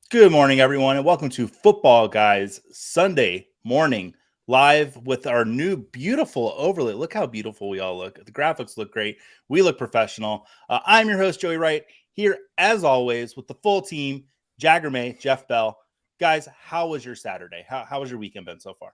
Good morning, everyone, and welcome to Football Guys Sunday morning live with our new beautiful overlay. Look how beautiful we all look. The graphics look great. We look professional. I'm your host, Joey Wright, here as always with the full team, Jagger May, Jeff Bell. Guys, how was your Saturday? How was your weekend been so far?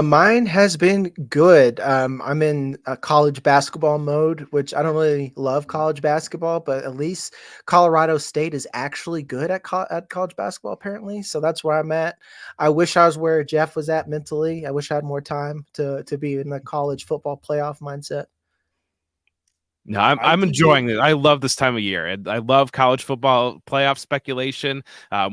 Mine has been good. I'm in a college basketball mode, which I don't really love college basketball, but at least Colorado State is actually good at college basketball, apparently. So that's where I'm at. I wish I was where Jeff was at mentally. I wish I had more time to be in the college football playoff mindset. No, I'm I I'm do too. enjoying it. I love this time of year. And I love college football playoff speculation.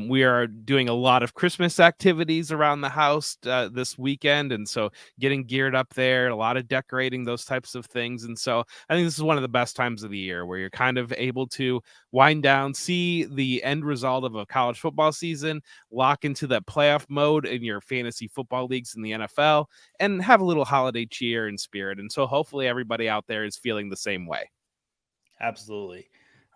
We are doing a lot of Christmas activities around the house this weekend, and so getting geared up there, a lot of decorating, those types of things. And so I think this is one of the best times of the year where you're kind of able to wind down, see the end result of a college football season, lock into that playoff mode in your fantasy football leagues in the NFL, and have a little holiday cheer and spirit. And so hopefully everybody out there is feeling the same way. Absolutely.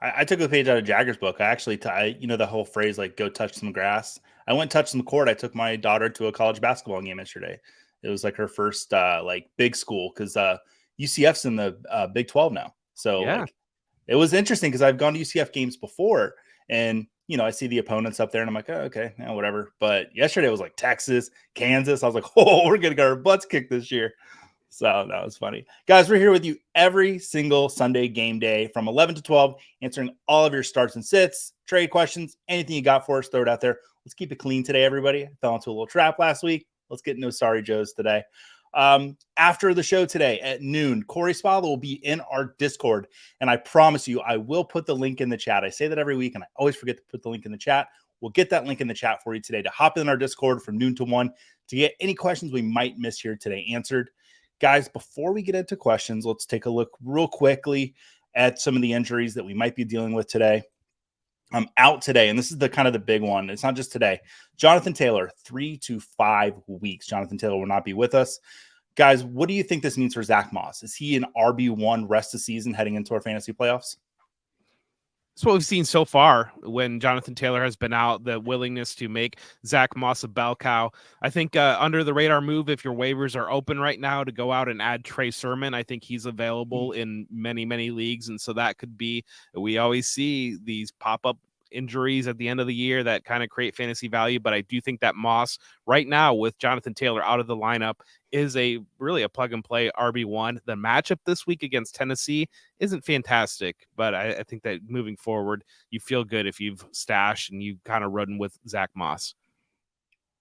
I took a page out of Jagger's book. I actually, the whole phrase like "go touch some grass." I went touch some court. I took my daughter to a college basketball game yesterday. It was like her first like big school because UCF's in the Big 12 now. So Yeah. like it was interesting because I've gone to UCF games before, and I see the opponents up there, and I'm like, oh, okay, yeah, whatever. But yesterday was like Texas, Kansas. I was like, oh, we're gonna get our butts kicked this year. So that was funny. Guys, we're here with you every single Sunday game day from 11 to 12, answering all of your starts and sits, trade questions, anything you got for us, throw it out there. Let's keep it clean today, everybody. I fell into a little trap last week. Let's get no sorry Joes today. After the show today at noon, Corey Spalla will be in our Discord. And I promise you, I will put the link in the chat. I say that every week, and I always forget to put the link in the chat. We'll get that link in the chat for you today to hop in our Discord from noon to 1 to get any questions we might miss here today answered. Guys, before we get into questions, let's take a look real quickly at some of the injuries that we might be dealing with today. I'm out today, and this is the kind of the big one. It's not just today. Jonathan Taylor, 3 to 5 weeks. Jonathan Taylor will not be with us. Guys, what do you think this means for Zach Moss? Is he an RB1 rest of season heading into our fantasy playoffs? That's what we've seen so far when Jonathan Taylor has been out, the willingness to make Zach Moss a bell cow. I think under the radar move, if your waivers are open right now, to go out and add Trey Sermon. I think he's available in many, many leagues. And so that could be, we always see these pop-up injuries at the end of the year that kind of create fantasy value. But I do think that Moss right now with Jonathan Taylor out of the lineup is really a plug and play RB1. The matchup this week against Tennessee isn't fantastic, but I think that moving forward, you feel good if you've stashed and you kind of run with Zach Moss.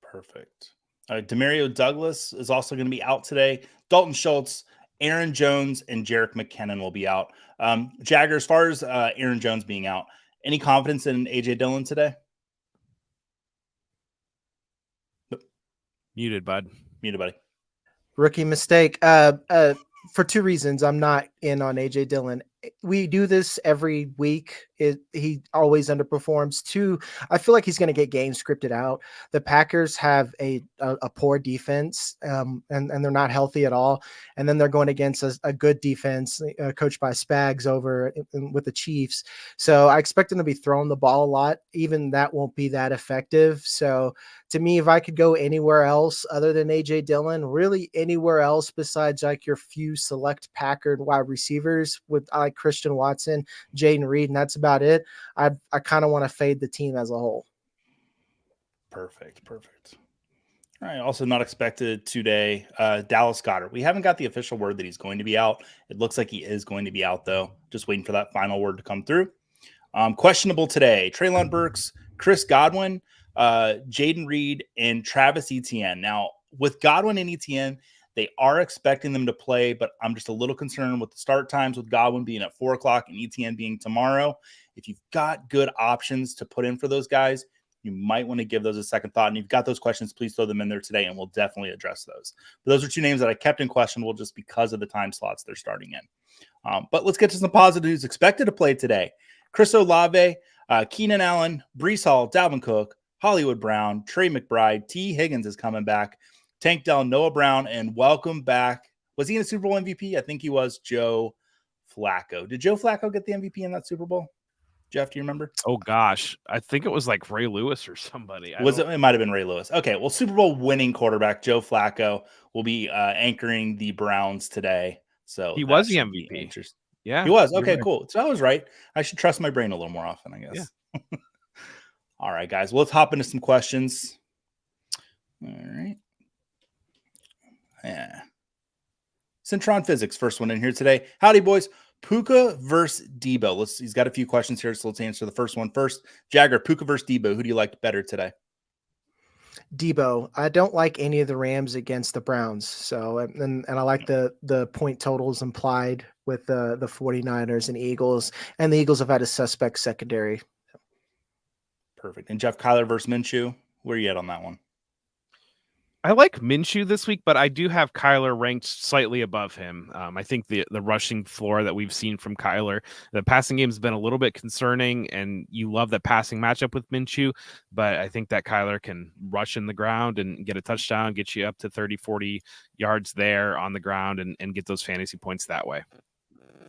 Perfect. Demario Douglas is also going to be out today. Dalton Schultz, Aaron Jones, and Jerick McKinnon will be out. Jagger, as far as Aaron Jones being out, any confidence in A.J. Dillon today? Muted, bud. Muted, buddy. Rookie mistake. For two reasons, I'm not in on AJ Dillon. We do this every week. He always underperforms. Two, I feel like he's going to get games scripted out. The Packers have a poor defense, and they're not healthy at all. And then they're going against a good defense coached by Spags over with the Chiefs. So I expect them to be throwing the ball a lot. Even that won't be that effective. So to me, if I could go anywhere else other than AJ Dillon, really anywhere else besides like your few select Packard wide receivers with like Christian Watson, Jaden Reed, and that's about it. I kind of want to fade the team as a whole. Perfect. All right. Also not expected today, Dallas Goedert. We haven't got the official word that he's going to be out. It looks like he is going to be out, though. Just waiting for that final word to come through. Questionable today, Treylon Burks, Chris Godwin, Jaden Reed, and Travis Etienne. Now, with Godwin and Etienne, they are expecting them to play, but I'm just a little concerned with the start times, with Godwin being at 4 o'clock and Etienne being tomorrow. If you've got good options to put in for those guys, you might want to give those a second thought. And you've got those questions, please throw them in there today, and we'll definitely address those. But those are two names that I kept in questionable just because of the time slots they're starting in. But let's get to some positive news expected to play today. Chris Olave, Keenan Allen, Breece Hall, Dalvin Cook, Hollywood Brown, Trey McBride, T. Higgins is coming back, Tank Dell, Noah Brown, and welcome back. Was he in a Super Bowl MVP? I think he was. Joe Flacco. Did Joe Flacco get the MVP in that Super Bowl? Jeff, do you remember? Oh gosh, I think it was like Ray Lewis or somebody. It might have been Ray Lewis. Okay, well, Super Bowl winning quarterback Joe Flacco will be anchoring the Browns today. So He that was the should be MVP. interesting. Yeah, He was. you're Okay, right. cool. So I was right. I should trust my brain a little more often, I guess. Yeah. All right, guys. Well, let's hop into some questions. All right. Yeah. Centron Physics, first one in here today. Howdy, boys. Puka versus Debo. He's got a few questions here, so let's answer the first one first. Jagger, Puka versus Debo. Who do you like better today? Debo. I don't like any of the Rams against the Browns. So, and I like the point totals implied with the 49ers and Eagles. And the Eagles have had a suspect secondary. Perfect. And Jeff, Kyler versus Minshew. Where are you at on that one? I like Minshew this week, but I do have Kyler ranked slightly above him. I think the rushing floor that we've seen from Kyler, the passing game has been a little bit concerning, and you love that passing matchup with Minshew, but I think that Kyler can rush in the ground and get a touchdown, get you up to 30, 40 yards there on the ground and get those fantasy points that way.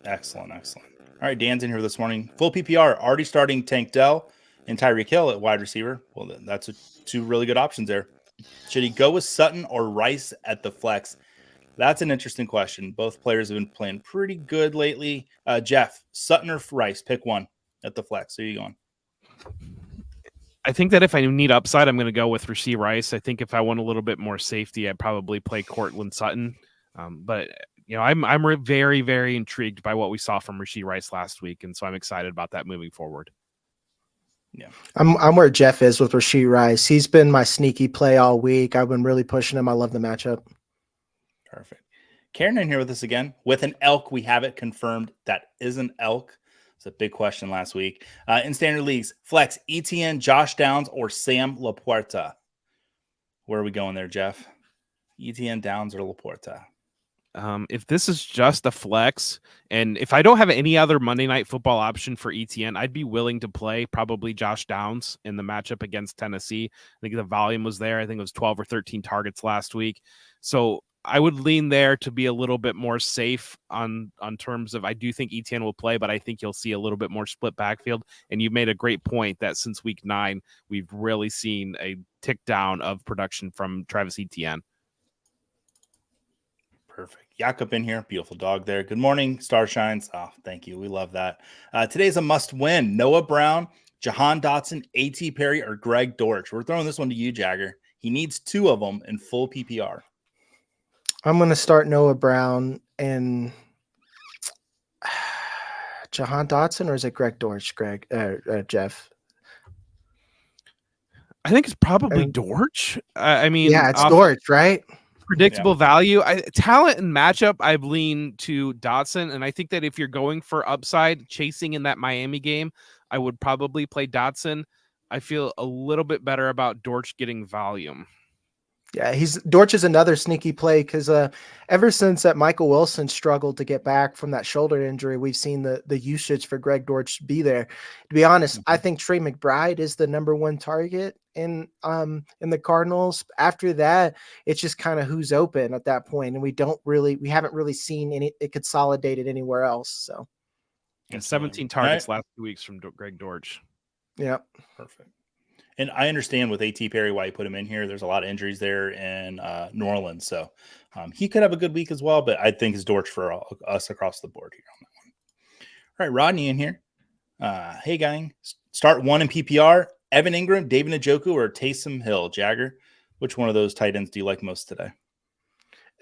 Excellent. All right, Dan's in here this morning. Full PPR, already starting Tank Dell and Tyreek Hill at wide receiver. Well, that's two really good options there. Should he go with Sutton or Rice at the flex? That's an interesting question. Both players have been playing pretty good lately. Jeff, Sutton or Rice? Pick one at the flex. Who are you going? I think that if I need upside, I'm going to go with Rashee Rice. I think if I want a little bit more safety, I'd probably play Cortland Sutton. But I'm very, very intrigued by what we saw from Rashee Rice last week, and so I'm excited about that moving forward. Yeah, I'm where Jeff is with Rashee Rice. He's been my sneaky play all week. I've been really pushing him. I love the matchup. Perfect. Karen in here with us again with an elk. We have it confirmed that is an elk. It's a big question last week. In standard leagues, flex ETN, Josh Downs, or Sam Laporta. Where are we going there, Jeff? ETN, Downs, or Laporta? If this is just a flex, and if I don't have any other Monday Night Football option for ETN, I'd be willing to play probably Josh Downs in the matchup against Tennessee. I think the volume was there. I think it was 12 or 13 targets last week. So I would lean there to be a little bit more safe on terms of I do think ETN will play, but I think you'll see a little bit more split backfield. And you made a great point that since week 9, we've really seen a tick down of production from Travis Etienne. Perfect. Jakob in here. Beautiful dog there. Good morning, Starshines. Oh, thank you. We love that. Today's a must win. Noah Brown, Jahan Dotson, A.T. Perry, or Greg Dortch. We're throwing this one to you, Jagger. He needs 2 of them in full PPR. I'm going to start Noah Brown and Jahan Dotson, or is it Greg Dortch, Jeff? I think it's probably Dortch. I mean, yeah, it's Dortch, right? Predictable value. Talent and matchup, I've leaned to Dotson, and I think that if you're going for upside, chasing in that Miami game, I would probably play Dotson. I feel a little bit better about Dortch getting volume. Yeah, Dortch is another sneaky play because ever since that Michael Wilson struggled to get back from that shoulder injury, we've seen the usage for Greg Dortch be there. To be honest, I think Trey McBride is the number 1 target in the Cardinals. After that, it's just kind of who's open at that point, and we haven't really seen it consolidated anywhere else. So, and 17 targets last 2 weeks from Greg Dortch. Yeah, perfect. And I understand with A.T. Perry why you put him in here. There's a lot of injuries there in New Orleans. So he could have a good week as well, but I think it's Dortch for us across the board here on that one. All right, Rodney in here. Hey, gang. Start 1 in PPR. Evan Ingram, David Njoku, or Taysom Hill. Jagger, which one of those tight ends do you like most today?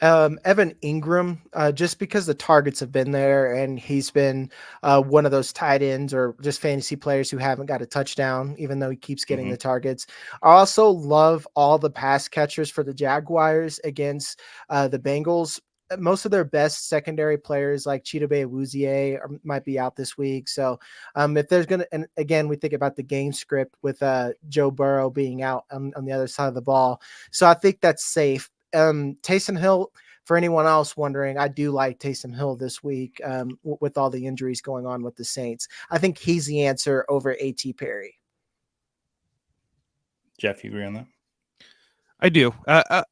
Evan Ingram, just because the targets have been there and he's been one of those tight ends or just fantasy players who haven't got a touchdown, even though he keeps getting the targets. I also love all the pass catchers for the Jaguars against the Bengals. Most of their best secondary players like Chidobe Awuzie might be out this week. So if there's going to, and again, we think about the game script with Joe Burrow being out on the other side of the ball. So I think that's safe. Taysom Hill, for anyone else wondering, I do like Taysom Hill this week with all the injuries going on with the Saints. I think he's the answer over A.T. Perry. Jeff, you agree on that? I do.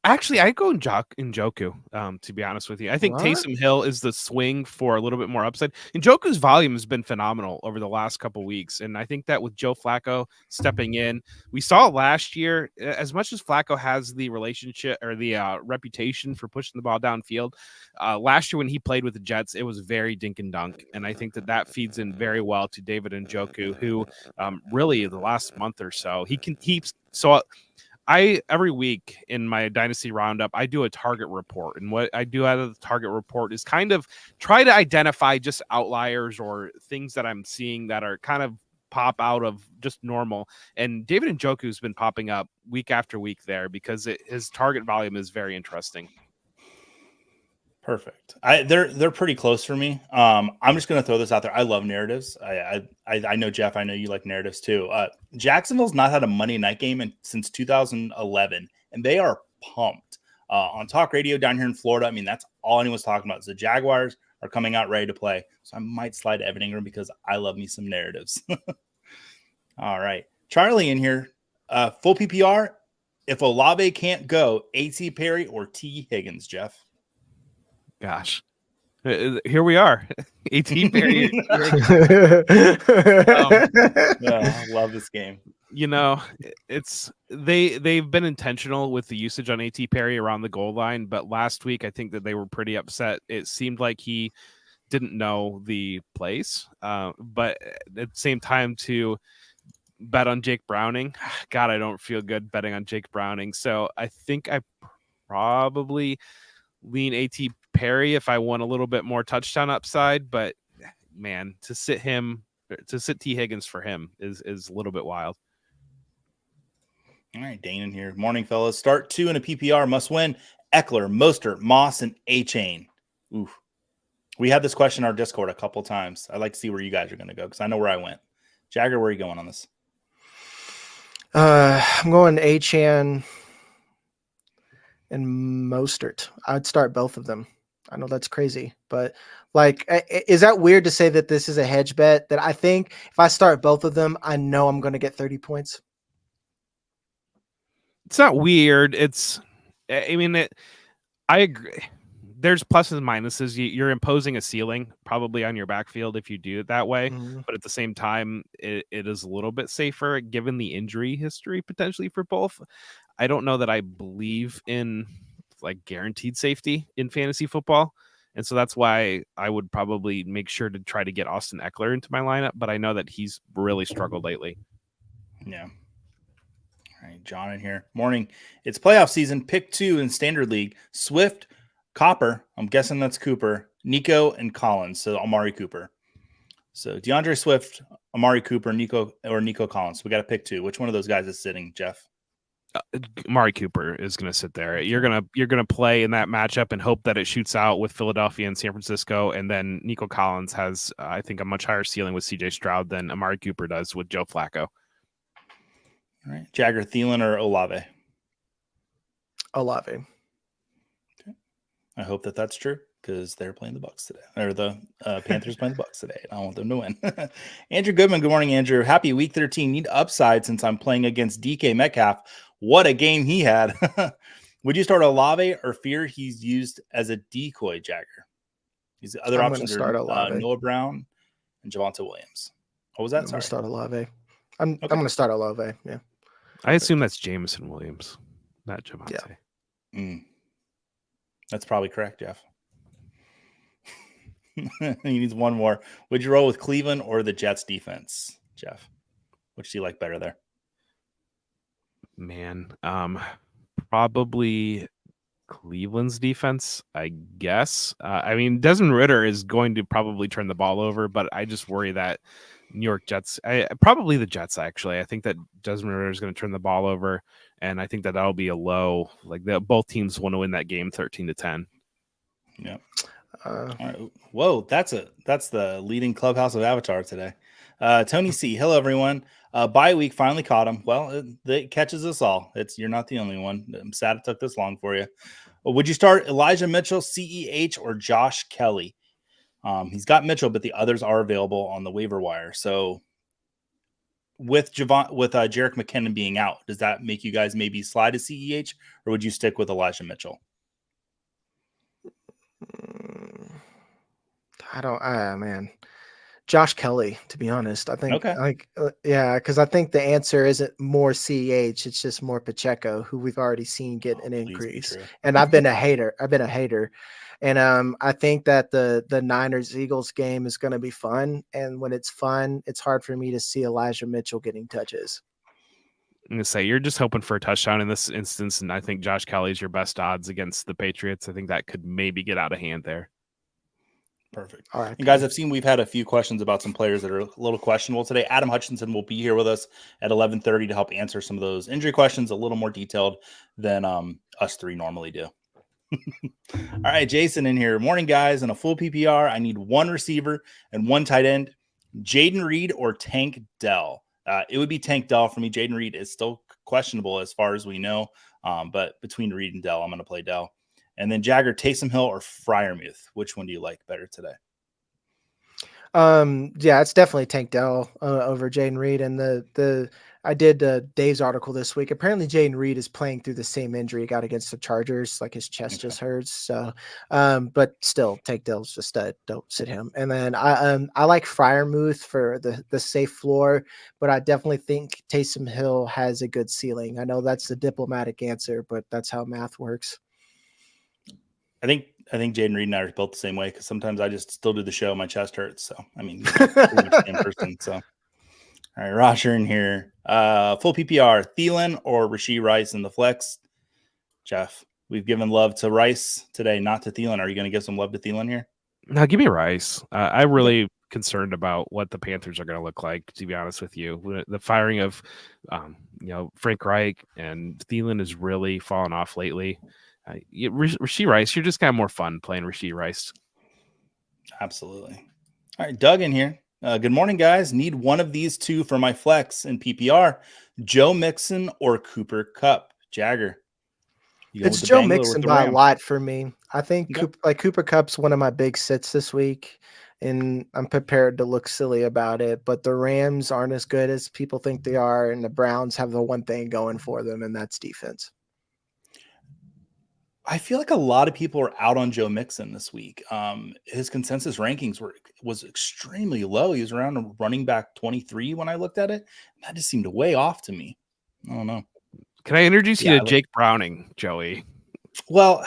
Actually, I go in Njoku, to be honest with you. I think What? Taysom Hill is the swing for a little bit more upside. Njoku's volume has been phenomenal over the last couple weeks. And I think that with Joe Flacco stepping in, we saw last year, as much as Flacco has the relationship or the reputation for pushing the ball downfield, last year when he played with the Jets, it was very dink and dunk. And I think that feeds in very well to David Njoku, who really the last month or so, he can keep. So every week in my dynasty roundup, I do a target report. And what I do out of the target report is kind of try to identify just outliers or things that I'm seeing that are kind of pop out of just normal. And David Njoku has been popping up week after week there because his target volume is very interesting. Perfect. They're pretty close for me. I'm just gonna throw this out there. I love narratives. I know Jeff. I know you like narratives too. Jacksonville's not had a Monday night game since 2011, and they are pumped on talk radio down here in Florida. I mean, that's all anyone's talking about. So the Jaguars are coming out ready to play. So I might slide to Evan Ingram because I love me some narratives. All right, Charlie in here. Full PPR. If Olave can't go, A.T. Perry or T. Higgins, Jeff. Gosh, here we are. A.T. Perry. I love this game. You know, they've been intentional with the usage on A.T. Perry around the goal line, but last week I think that they were pretty upset. It seemed like he didn't know the place, but at the same time to bet on Jake Browning, God, I don't feel good betting on Jake Browning. So I think I probably lean A.T. Perry if I want a little bit more touchdown upside, but man, to sit T. Higgins for him is a little bit wild. All right, Dane in here. Morning, fellas. Start 2 in a PPR. Must win. Eckler, Mostert, Moss, and A-Chain. Oof. We had this question in our Discord a couple times. I'd like to see where you guys are going to go because I know where I went. Jagger, where are you going on this? I'm going A-Chan and Mostert. I'd start both of them. I know that's crazy, but like, is that weird to say that this is a hedge bet? That I think if I start both of them, I know I'm going to get 30 points. It's not weird. I agree. There's pluses and minuses. You're imposing a ceiling probably on your backfield if you do it that way. Mm-hmm. But at the same time, it is a little bit safer given the injury history potentially for both. I don't know that I believe in like guaranteed safety in fantasy football. And so that's why I would probably make sure to try to get Austin Eckler into my lineup. But I know that he's really struggled lately. Yeah. All right, John in here. Morning. It's playoff season. Pick 2 in Standard League. Swift, Copper. I'm guessing that's Cooper. Nico and Collins. So Amari Cooper. So DeAndre Swift, Amari Cooper, Nico Collins. So we got to pick 2. Which one of those guys is sitting, Jeff? Amari Cooper is going to sit there. You're gonna play in that matchup and hope that it shoots out with Philadelphia and San Francisco, and then Nico Collins has, I think, a much higher ceiling with C.J. Stroud than Amari Cooper does with Joe Flacco. All right, Jagger, Thielen, or Olave? Olave. Okay. I hope that that's true because they're playing the Bucs today, or the Panthers playing the Bucs today. I want them to win. Andrew Goodman, good morning, Andrew. Happy week 13. Need upside since I'm playing against DK Metcalf. What a game he had. Would you start Olave or fear he's used as a decoy, Jagger? These other options are Noah Brown and Javonte Williams. What was that? I'm going to start Olave. I'm going to start Olave, yeah. I assume that's Jameson Williams, not Javonte. Yeah. That's probably correct, Jeff. He needs one more. Would you roll with Cleveland or the Jets defense, Jeff? Which do you like better there? Man, probably Cleveland's defense, I guess. I mean, Desmond Ridder is going to probably turn the ball over, but I just worry that New York Jets, probably the Jets, actually. I think that Desmond Ridder is going to turn the ball over, and I think that that'll be a low. Like both teams want to win that game 13-10. Yeah. All right. Whoa, that's the leading clubhouse of Avatar today. Tony C. Hello, everyone. Bye week finally caught him. Well, it catches us all. You're not the only one. I'm sad it took this long for you. Would you start Elijah Mitchell, CEH, or Josh Kelly? He's got Mitchell, but the others are available on the waiver wire. So with Jerick McKinnon being out, does that make you guys maybe slide to CEH, or would you stick with Elijah Mitchell? I don't. Man, Josh Kelly. To be honest, I think. Okay. Because I think the answer isn't more CEH. It's just more Pacheco, who we've already seen get an increase. And I've been a hater. And I think that the Niners Eagles game is going to be fun. And when it's fun, it's hard for me to see Elijah Mitchell getting touches. I'm going to say you're just hoping for a touchdown in this instance, and I think Josh Kelly is your best odds against the Patriots. I think that could maybe get out of hand there. Perfect. All right. And guys, I've seen we've had a few questions about some players that are a little questionable today. Adam Hutchison will be here with us at 11:30 to help answer some of those injury questions a little more detailed than us three normally do. All right, Jason in here. Morning, guys. In a full PPR, I need one receiver and one tight end. Jaden Reed or Tank Dell? It would be Tank Dell for me. Jaden Reed is still questionable as far as we know. But between Reed and Dell, I'm going to play Dell. And then Jagger, Taysom Hill or Freiermuth? Which one do you like better today? Yeah, it's definitely Tank Dell over Jaden Reed. And I did Dave's article this week. Apparently Jaden Reed is playing through the same injury he got against the Chargers, like his chest just hurts. So, but still, Tank Dell's just stud. Don't sit him. And then I like Freiermuth for the safe floor, but I definitely think Taysom Hill has a good ceiling. I know that's the diplomatic answer, but that's how math works. I think Jaden Reed and I are built the same way because sometimes I just still do the show. My chest hurts. So, I mean, pretty much the same person. So, all right, Roger in here. Full PPR, Thielen or Rashee Rice in the flex? Jeff, we've given love to Rice today, not to Thielen. Are you going to give some love to Thielen here? No, give me Rice. I'm really concerned about what the Panthers are going to look like, to be honest with you. The firing of, Frank Reich and Thielen has really fallen off lately. Rashee Rice, you're just kind of more fun playing Rashee Rice. Absolutely. All right, Doug in here. Good morning, guys. Need one of these two for my flex in PPR. Joe Mixon or Cooper Kupp? Jagger. It's Joe Mixon by a lot for me. I think Cooper Kupp's one of my big sits this week, and I'm prepared to look silly about it. But the Rams aren't as good as people think they are, and the Browns have the one thing going for them, and that's defense. I feel like a lot of people are out on Joe Mixon this week. His consensus rankings was extremely low. He was around a running back 23 when I looked at it. That just seemed way off to me. I don't know. Can I introduce you to Jake Browning, Joey? Well,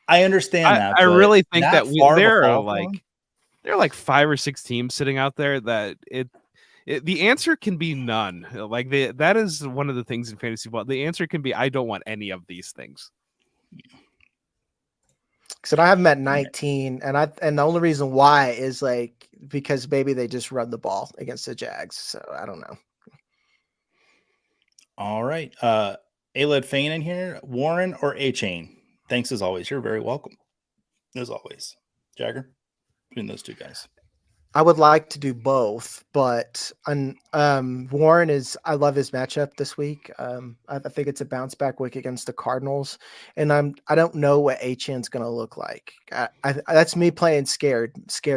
I understand that. I really think that there are like 5 or 6 teams sitting out there that the answer can be none. Like that is one of the things in fantasy football. The answer can be I don't want any of these things. So I have him at 19, and the only reason why is because maybe they just run the ball against the Jags. So I don't know. All right. Aled Fain in here. Warren or A-Chain? Thanks as always. You're very welcome. As always. Jagger, between those two guys. I would like to do both, but Warren I love his matchup this week. I think it's a bounce back week against the Cardinals, and I don't know what A-Chan's going to look like. That's me playing scared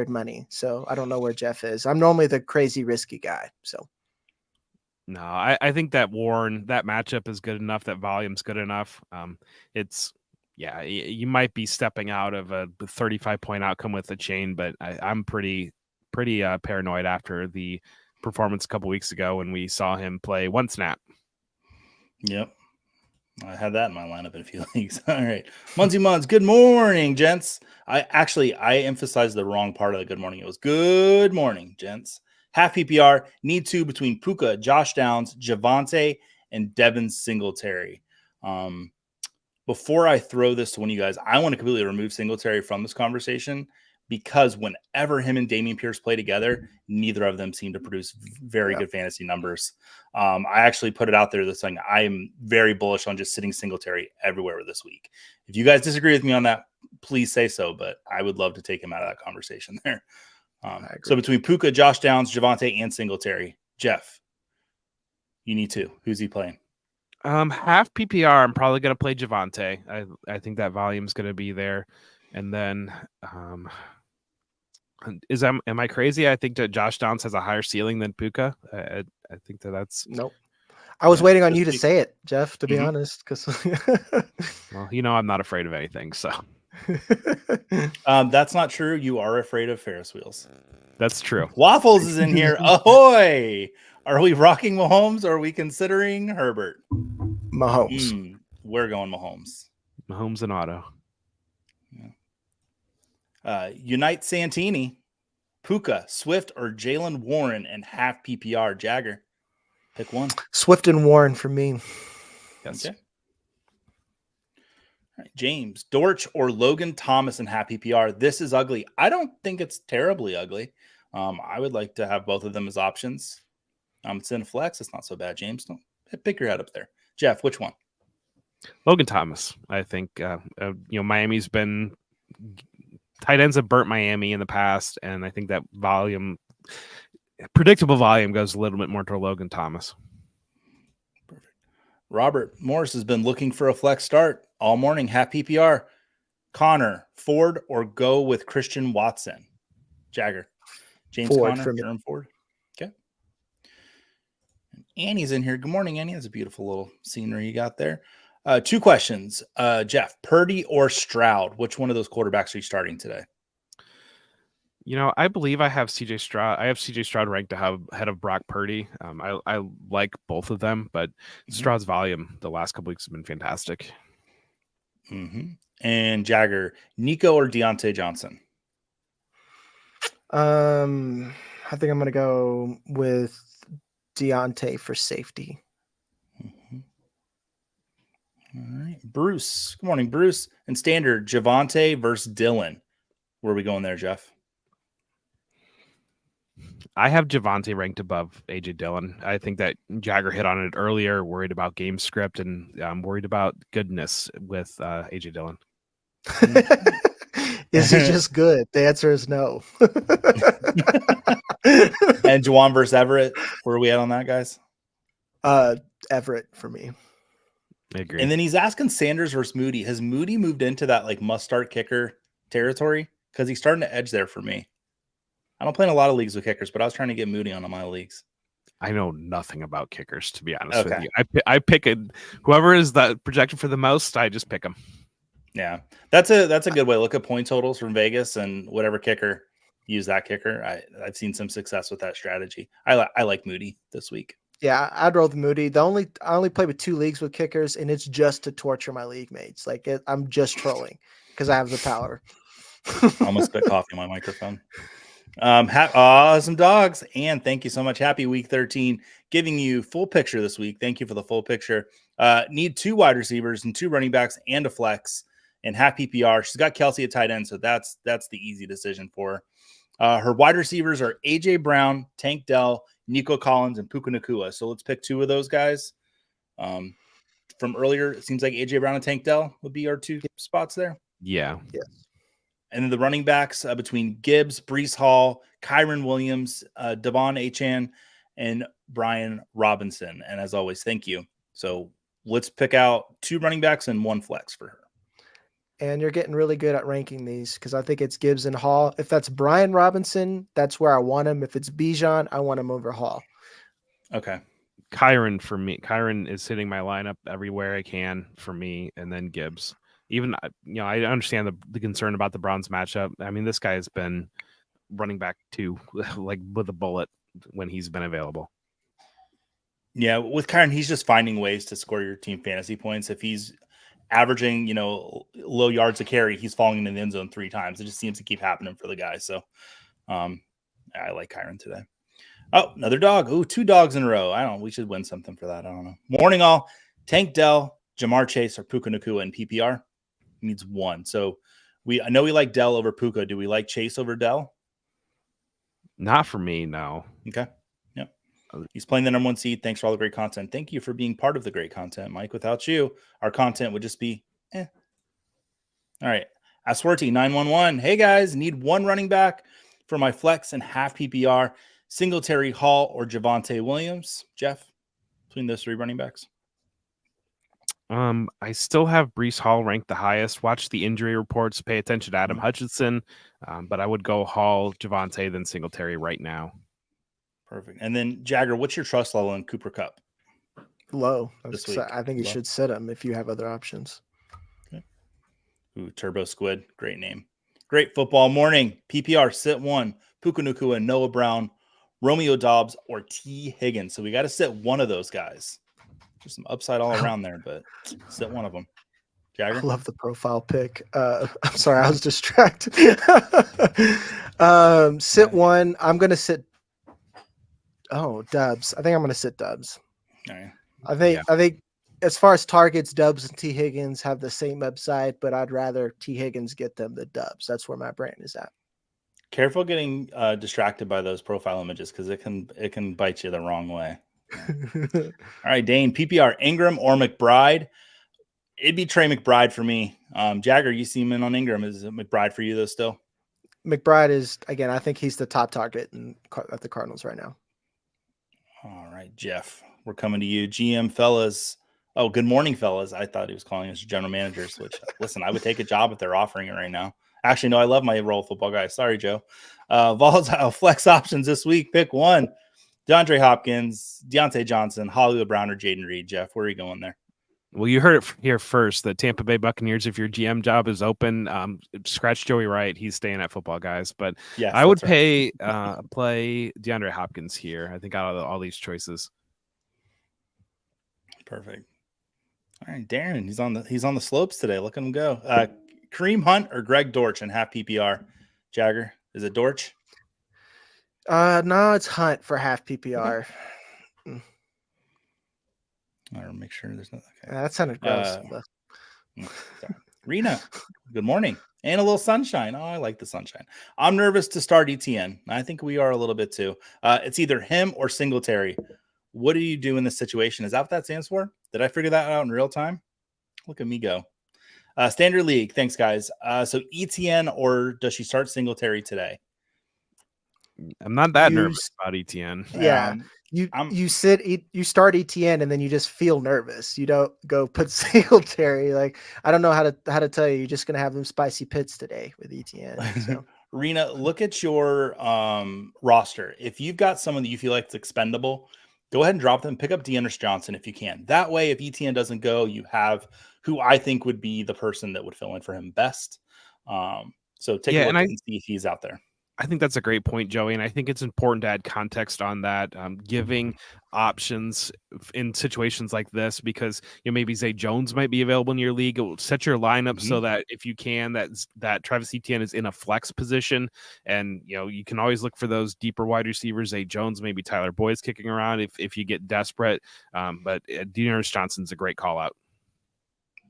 money, so I don't know where Jeff is. I'm normally the crazy risky guy, so. No, I think that Warren, that matchup is good enough. That volume's good enough. You might be stepping out of a 35-point outcome with a chain, but I'm pretty paranoid after the performance a couple weeks ago when we saw him play one snap. Yep. I had that in my lineup in a few leagues. All right. Munsey, good morning, gents. I emphasized the wrong part of the good morning. It was good morning, gents. Half PPR, need two between Puka, Josh Downs, Javonte, and Devin Singletary. Before I throw this to one of you guys, I want to completely remove Singletary from this conversation because whenever him and Dameon Pierce play together, neither of them seem to produce very good fantasy numbers. I actually put it out there this thing. I am very bullish on just sitting Singletary everywhere this week. If you guys disagree with me on that, please say so, but I would love to take him out of that conversation there. So between Puka, Josh Downs, Javonte, and Singletary, Jeff, you need two. Who's he playing? Half PPR, I'm probably going to play Javonte. I think that volume's going to be there. And then am I crazy? I think that Josh Downs has a higher ceiling than Puka. I think that's nope. I was waiting on you to week. say it, Jeff, to be honest, because well, I'm not afraid of anything, so that's not true. You are afraid of Ferris wheels. that's true. Waffles is in here. Ahoy! Are we rocking Mahomes or are we considering Herbert? Mahomes. We're going Mahomes. Mahomes and Otto. Unite Santini, Puka, Swift, or Jalen Warren and half PPR. Jagger, pick one. Swift and Warren for me. Yes. Okay. All right. James, Dortch, or Logan Thomas and half PPR. This is ugly. I don't think it's terribly ugly. I would like to have both of them as options. It's in a flex. It's not so bad, James. Don't pick your head up there. Jeff, which one? Logan Thomas. I think Miami's been tight ends have burnt Miami in the past, and I think that predictable volume goes a little bit more to Logan Thomas. Perfect. Robert Morris has been looking for a flex start all morning. Half PPR. Connor, Ford, or go with Christian Watson? Jagger. James Ford Conner, for me. Durham Ford. Okay. And Annie's in here. Good morning, Annie. That's a beautiful little scenery you got there. Two questions. Jeff, Purdy or Stroud? Which one of those quarterbacks are you starting today? I believe I have CJ Stroud. I have CJ Stroud ranked ahead of Brock Purdy. I like both of them, but Stroud's volume the last couple weeks has been fantastic. And Jagger, Nico or Deontay Johnson? I think I'm going to go with Deontay for safety. All right. Bruce. Good morning, Bruce. And standard, Javonte versus Dylan. Where are we going there, Jeff? I have Javonte ranked above AJ Dillon. I think that Jagger hit on it earlier, worried about game script, and I'm worried about goodness with AJ Dillon. Is he just good? The answer is no. And Juwan versus Everett. Where are we at on that, guys? Everett for me. I agree. And then he's asking Sanders versus Moody. Has Moody moved into that like must start kicker territory? Because he's starting to edge there for me. I don't play in a lot of leagues with kickers, but I was trying to get Moody on my leagues. I know nothing about kickers, to be honest with you. I pick whoever is the projected for the most. I just pick them. Yeah, that's a good way. Look at point totals from Vegas and whatever kicker, use that kicker. I've seen some success with that strategy. I like Moody this week. Yeah, I'd roll the Moody. I only play with 2 leagues with kickers, and it's just to torture my league mates. Like I'm just trolling because I have the power. Almost spit coffee on my microphone. Awesome dogs, and thank you so much. Happy week 13, giving you full picture this week. Thank you for the full picture. Need 2 wide receivers and 2 running backs and a flex and half PPR. She's got Kelsey at tight end, so that's the easy decision for her. Her wide receivers are AJ Brown, Tank Dell, Nico Collins, and Puka Nacua. So let's pick 2 of those guys. From earlier, it seems like AJ Brown and Tank Dell would be our 2 spots there. Yeah. And then the running backs between Gibbs, Breece Hall, Kyron Williams, Devon Achane, and Brian Robinson. And as always, thank you. So let's pick out 2 running backs and 1 flex for her. And you're getting really good at ranking these because I think it's Gibbs and Hall. If that's Brian Robinson, that's where I want him. If it's Bijan, I want him over Hall. Okay. Kyron for me. Kyron is hitting my lineup everywhere I can for me, and then Gibbs. Even, I understand the concern about the Browns matchup. I mean, this guy has been running back 2, like with a bullet when he's been available. Yeah, with Kyron, he's just finding ways to score your team fantasy points. If he's averaging, low yards a carry, he's falling into the end zone 3 times. It just seems to keep happening for the guy. So I like Kyron today. Oh, another dog. Ooh, 2 dogs in a row. We should win something for that. I don't know. Morning all. Tank Dell, Jamar Chase, or Puka Nacua in PPR. Needs 1. So I know we like Dell over Puka. Do we like Chase over Dell? Not for me, no. Okay. Yep. He's playing the number 1 seed. Thanks for all the great content. Thank you for being part of the great content, Mike. Without you, our content would just be All right. Asworty 911. Hey guys, need 1 running back for my flex and half PPR. Singletary, Hall, or Javonte Williams. Jeff, between those 3 running backs. I still have Breece Hall ranked the highest. Watch the injury reports. Pay attention to Adam Hutchison. But I would go Hall, Javonte, then Singletary right now. Perfect. And then Jagger, what's your trust level in Cooper Kupp? Low. This week. I think you Low. should sit him if you have other options. Okay. Ooh, Turbo Squid. Great name. Great football morning. PPR, sit one. Puka Nacua, Noah Brown, Romeo Doubs, or T. Higgins. So we got to sit one of those guys. There's some upside all around there, but sit one of them. Jagger? I love the profile pick. I'm sorry, I was distracted. Sit one. I'm going to sit. Oh, Dubs. I think I'm going to sit Dubs. All right. I think as far as targets, Dubs and T. Higgins have the same upside, but I'd rather T. Higgins get them than Dubs. That's where my brain is at. Careful getting distracted by those profile images because it can bite you the wrong way. All right, Dane, PPR, Ingram or McBride? It'd be Trey McBride for me. Jagger, you see him in on Ingram. Is it McBride for you though still? McBride is, again, I think he's the top target at the Cardinals right now. All right, Jeff, we're coming to you. GM fellas. Oh, good morning, fellas. I thought he was calling us general managers, which, listen, I would take a job if they're offering it right now. Actually, no, I love my role football guys. Sorry, Joe. Volatile flex options this week. Pick one. DeAndre Hopkins, Deontay Johnson, Hollywood Brown, or Jaden Reed. Jeff, where are you going there? Well, you heard it here first. The Tampa Bay Buccaneers, if your GM job is open, scratch Joey Wright. He's staying at football guys. But yes, I would play DeAndre Hopkins here. I think out of all these choices. Perfect. All right, Darren, he's on the slopes today. Look at him go. Kareem Hunt or Greg Dortch in half PPR. Jagger, is it Dortch? No, it's Hunt for half PPR. Okay. I'll make sure there's nothing. Okay. That sounded gross. Rena, good morning. And a little sunshine. Oh, I like the sunshine. I'm nervous to start ETN. I think we are a little bit too. It's either him or Singletary. What do you do in this situation? Is that what that stands for? Did I figure that out in real time? Look at me go. Standard League. Thanks, guys. So ETN or does she start Singletary today? I'm not that nervous about ETN. Yeah. You start ETN and then you just feel nervous. You don't go put Singletary. Like, I don't know how to tell you. You're just gonna have them spicy pits today with ETN. So. Rena, look at your roster. If you've got someone that you feel like is expendable, go ahead and drop them. Pick up Deandre Johnson if you can. That way, if ETN doesn't go, you have who I think would be the person that would fill in for him best. So take a look and see if he's out there. I think that's a great point, Joey, and I think it's important to add context on that, giving options in situations like this, because maybe Zay Jones might be available in your league. It will set your lineup so that if you can, that Travis Etienne is in a flex position, and you can always look for those deeper wide receivers. Zay Jones, maybe Tyler Boyd's kicking around if you get desperate. But Dearness Johnson's a great call out.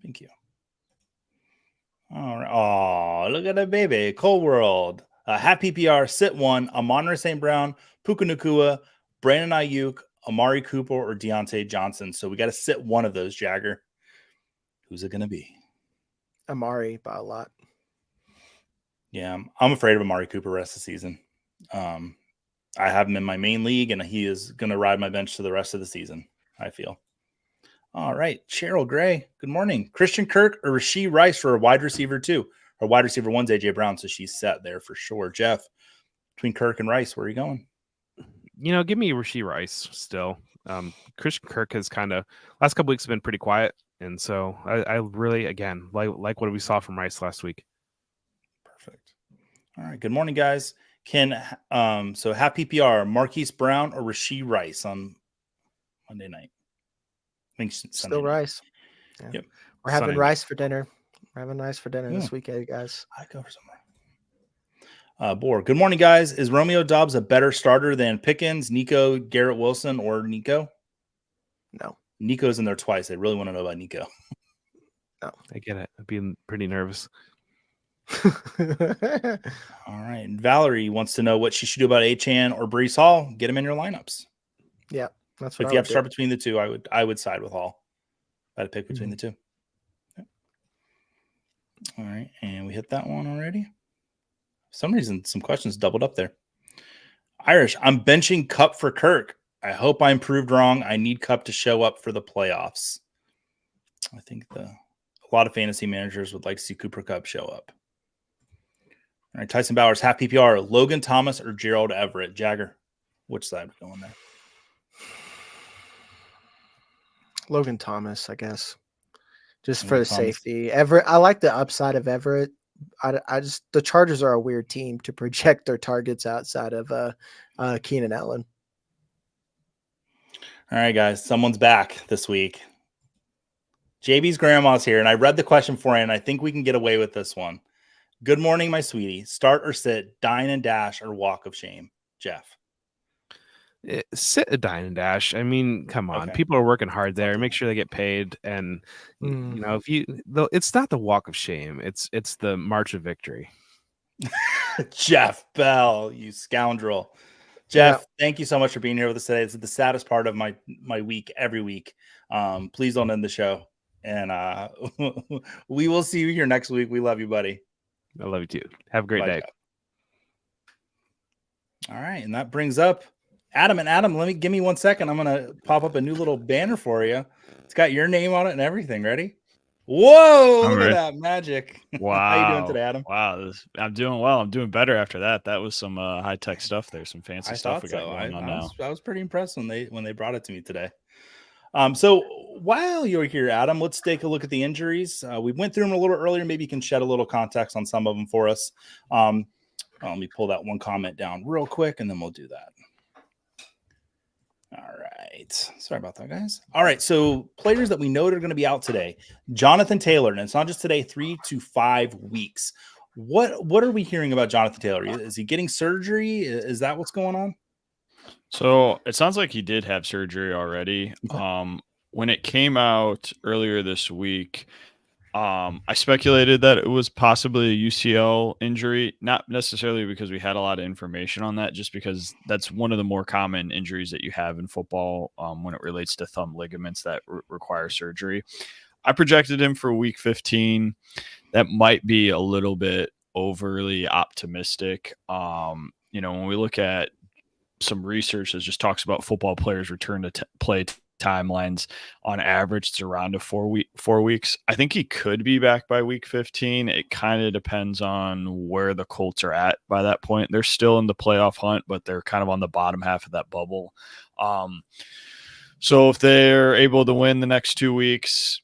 Thank you. All right. Oh, look at that baby, Cold World. Half PPR, sit one, Amon-Ra St. Brown, Puka Nacua, Brandon Ayuk, Amari Cooper, or Deontay Johnson. So we got to sit one of those, Jagger. Who's it going to be? Amari by a lot. Yeah, I'm afraid of Amari Cooper rest of the season. I have him in my main league, and he is going to ride my bench to the rest of the season, I feel. All right, Cheryl Gray, good morning. Christian Kirk or Rashee Rice for a wide receiver 2? Or wide receiver 1's AJ Brown, so she's set there for sure. Jeff, between Kirk and Rice, where are you going? Give me Rashee Rice still. Christian Kirk has kind of last couple weeks have been pretty quiet, and so I really again like what we saw from Rice last week. Perfect. All right, good morning, guys. So half PPR, Marquise Brown or Rashee Rice on Monday night? I think still Rice. Yeah. Yep. We're having Rice for dinner. We're having Rice for dinner this weekend, guys. I go for somewhere. Boar. Good morning, guys. Is Romeo Doubs a better starter than Pickens, Nico, Garrett Wilson, or Nico? No. Nico's in there twice. I really want to know about Nico. No, I get it. I'd be pretty nervous. All right. Valerie wants to know what she should do about Achane or Breece Hall. Get him in your lineups. Yeah, that's what if you have to start between the two, I would side with Hall. I'd pick between the two. All right, and we hit that one already. For some reason, some questions doubled up there. Irish, I'm benching Kupp for Kirk. I hope I'm proved wrong. I need Kupp to show up for the playoffs. I think a lot of fantasy managers would like to see Cooper Kupp show up. All right, Tyson Bowers, half PPR, Logan Thomas or Gerald Everett. Jagger, Which side we going there? Logan Thomas, I guess, just for Logan the Thomas. safety. Everett, I like the upside of Everett. I just the Chargers are a weird team to project their targets outside of Keenan Allen. All right, guys, someone's back this week. JB's grandma's here, and I read the question for you, and I think we can get away with this one. Good morning, my sweetie. Start or sit, dine and dash, or walk of shame? Jeff. Sit a dine and dash. I mean, come on. Okay. People are working hard there. Make sure they get paid. And you know, it's not the walk of shame. It's the march of victory. Jeff Bell, you scoundrel. Jeff, thank you so much for being here with us today. It's the saddest part of my week every week. Please don't end the show. And we will see you here next week. We love you, buddy. I love you too. Have a great day. Jeff. All right. And that brings up Adam. And Adam, give me 1 second. I'm going to pop up a new little banner for you. It's got your name on it and everything. Ready? Whoa, look at that magic. Wow. How you doing today, Adam? Wow. I'm doing well. I'm doing better after that. That was some high-tech stuff there, some fancy stuff we got going on now. I was pretty impressed when they brought it to me today. So while you're here, Adam, let's take a look at the injuries. We went through them a little earlier. Maybe you can shed a little context on some of them for us. Let me pull that one comment down real quick, and then we'll do that. All right. Sorry about that, guys. All right. So players that we know are going to be out today. Jonathan Taylor, and it's not just today, 3 to 5 weeks. What are we hearing about Jonathan Taylor? Is he getting surgery? Is that what's going on? So it sounds like he did have surgery already. When it came out earlier this week, I speculated that it was possibly a UCL injury, not necessarily because we had a lot of information on that, just because that's one of the more common injuries that you have in football when it relates to thumb ligaments that require surgery. I projected him for week 15. That might be a little bit overly optimistic. When we look at some research that just talks about football players return to play timelines, on average it's around 4 weeks. I think he could be back by week 15. It kind of depends on where the Colts are at by that point. They're still in the playoff hunt, but they're kind of on the bottom half of that bubble. So if they're able to win the next 2 weeks,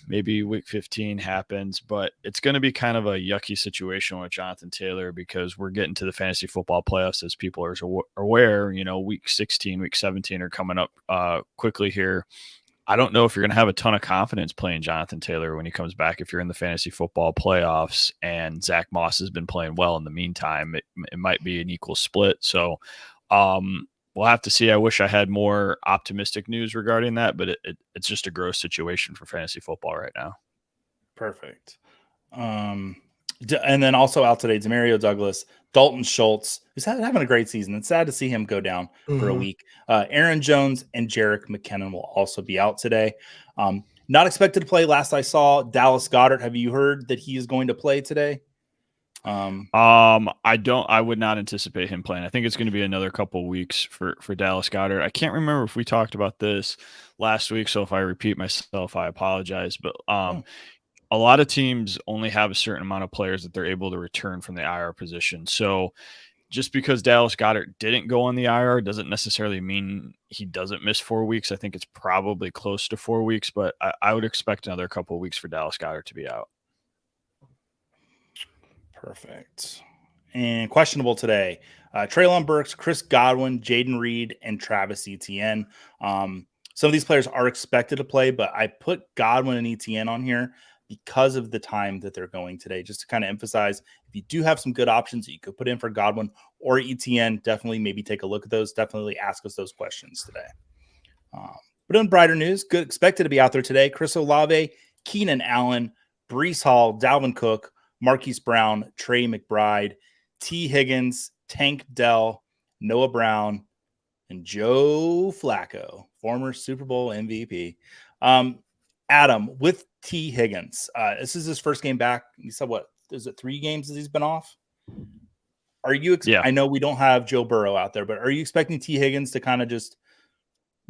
maybe week 15 happens, but it's going to be kind of a yucky situation with Jonathan Taylor because we're getting to the fantasy football playoffs, as people are aware. Week 16, week 17 are coming up quickly here. I don't know if you're going to have a ton of confidence playing Jonathan Taylor when he comes back if you're in the fantasy football playoffs, and Zach Moss has been playing well in the meantime. It might be an equal split. So, we'll have to see. I wish I had more optimistic news regarding that, but it's just a gross situation for fantasy football right now. Perfect. And then also out today, Demario Douglas, Dalton Schultz, who's having a great season. It's sad to see him go down for a week. Aaron Jones and Jerick McKinnon will also be out today. Not expected to play. Last I saw, Dallas Goedert. Have you heard that he is going to play today? I would not anticipate him playing. I think it's going to be another couple weeks for Dallas Goedert. I can't remember if we talked about this last week, so if I repeat myself, I apologize. But a lot of teams only have a certain amount of players that they're able to return from the IR position. So just because Dallas Goedert didn't go on the IR doesn't necessarily mean he doesn't miss 4 weeks. I think it's probably close to 4 weeks, but I would expect another couple of weeks for Dallas Goedert to be out. Perfect. And questionable today, Treylon Burks, Chris Godwin, Jaden Reed, and Travis Etienne. Some of these players are expected to play, but I put Godwin and Etienne on here because of the time that they're going today, just to kind of emphasize, if you do have some good options that you could put in for Godwin or Etienne, definitely maybe take a look at those. Definitely ask us those questions today. But in brighter news, good expected to be out there today. Chris Olave, Keenan Allen, Breece Hall, Dalvin Cook, Marquise Brown, Trey McBride, T. Higgins, Tank Dell, Noah Brown, and Joe Flacco, former Super Bowl MVP. Adam, with T. Higgins, this is his first game back. You said, what, is it 3 games that he's been off? Are you? I know we don't have Joe Burrow out there, but are you expecting T. Higgins to kind of just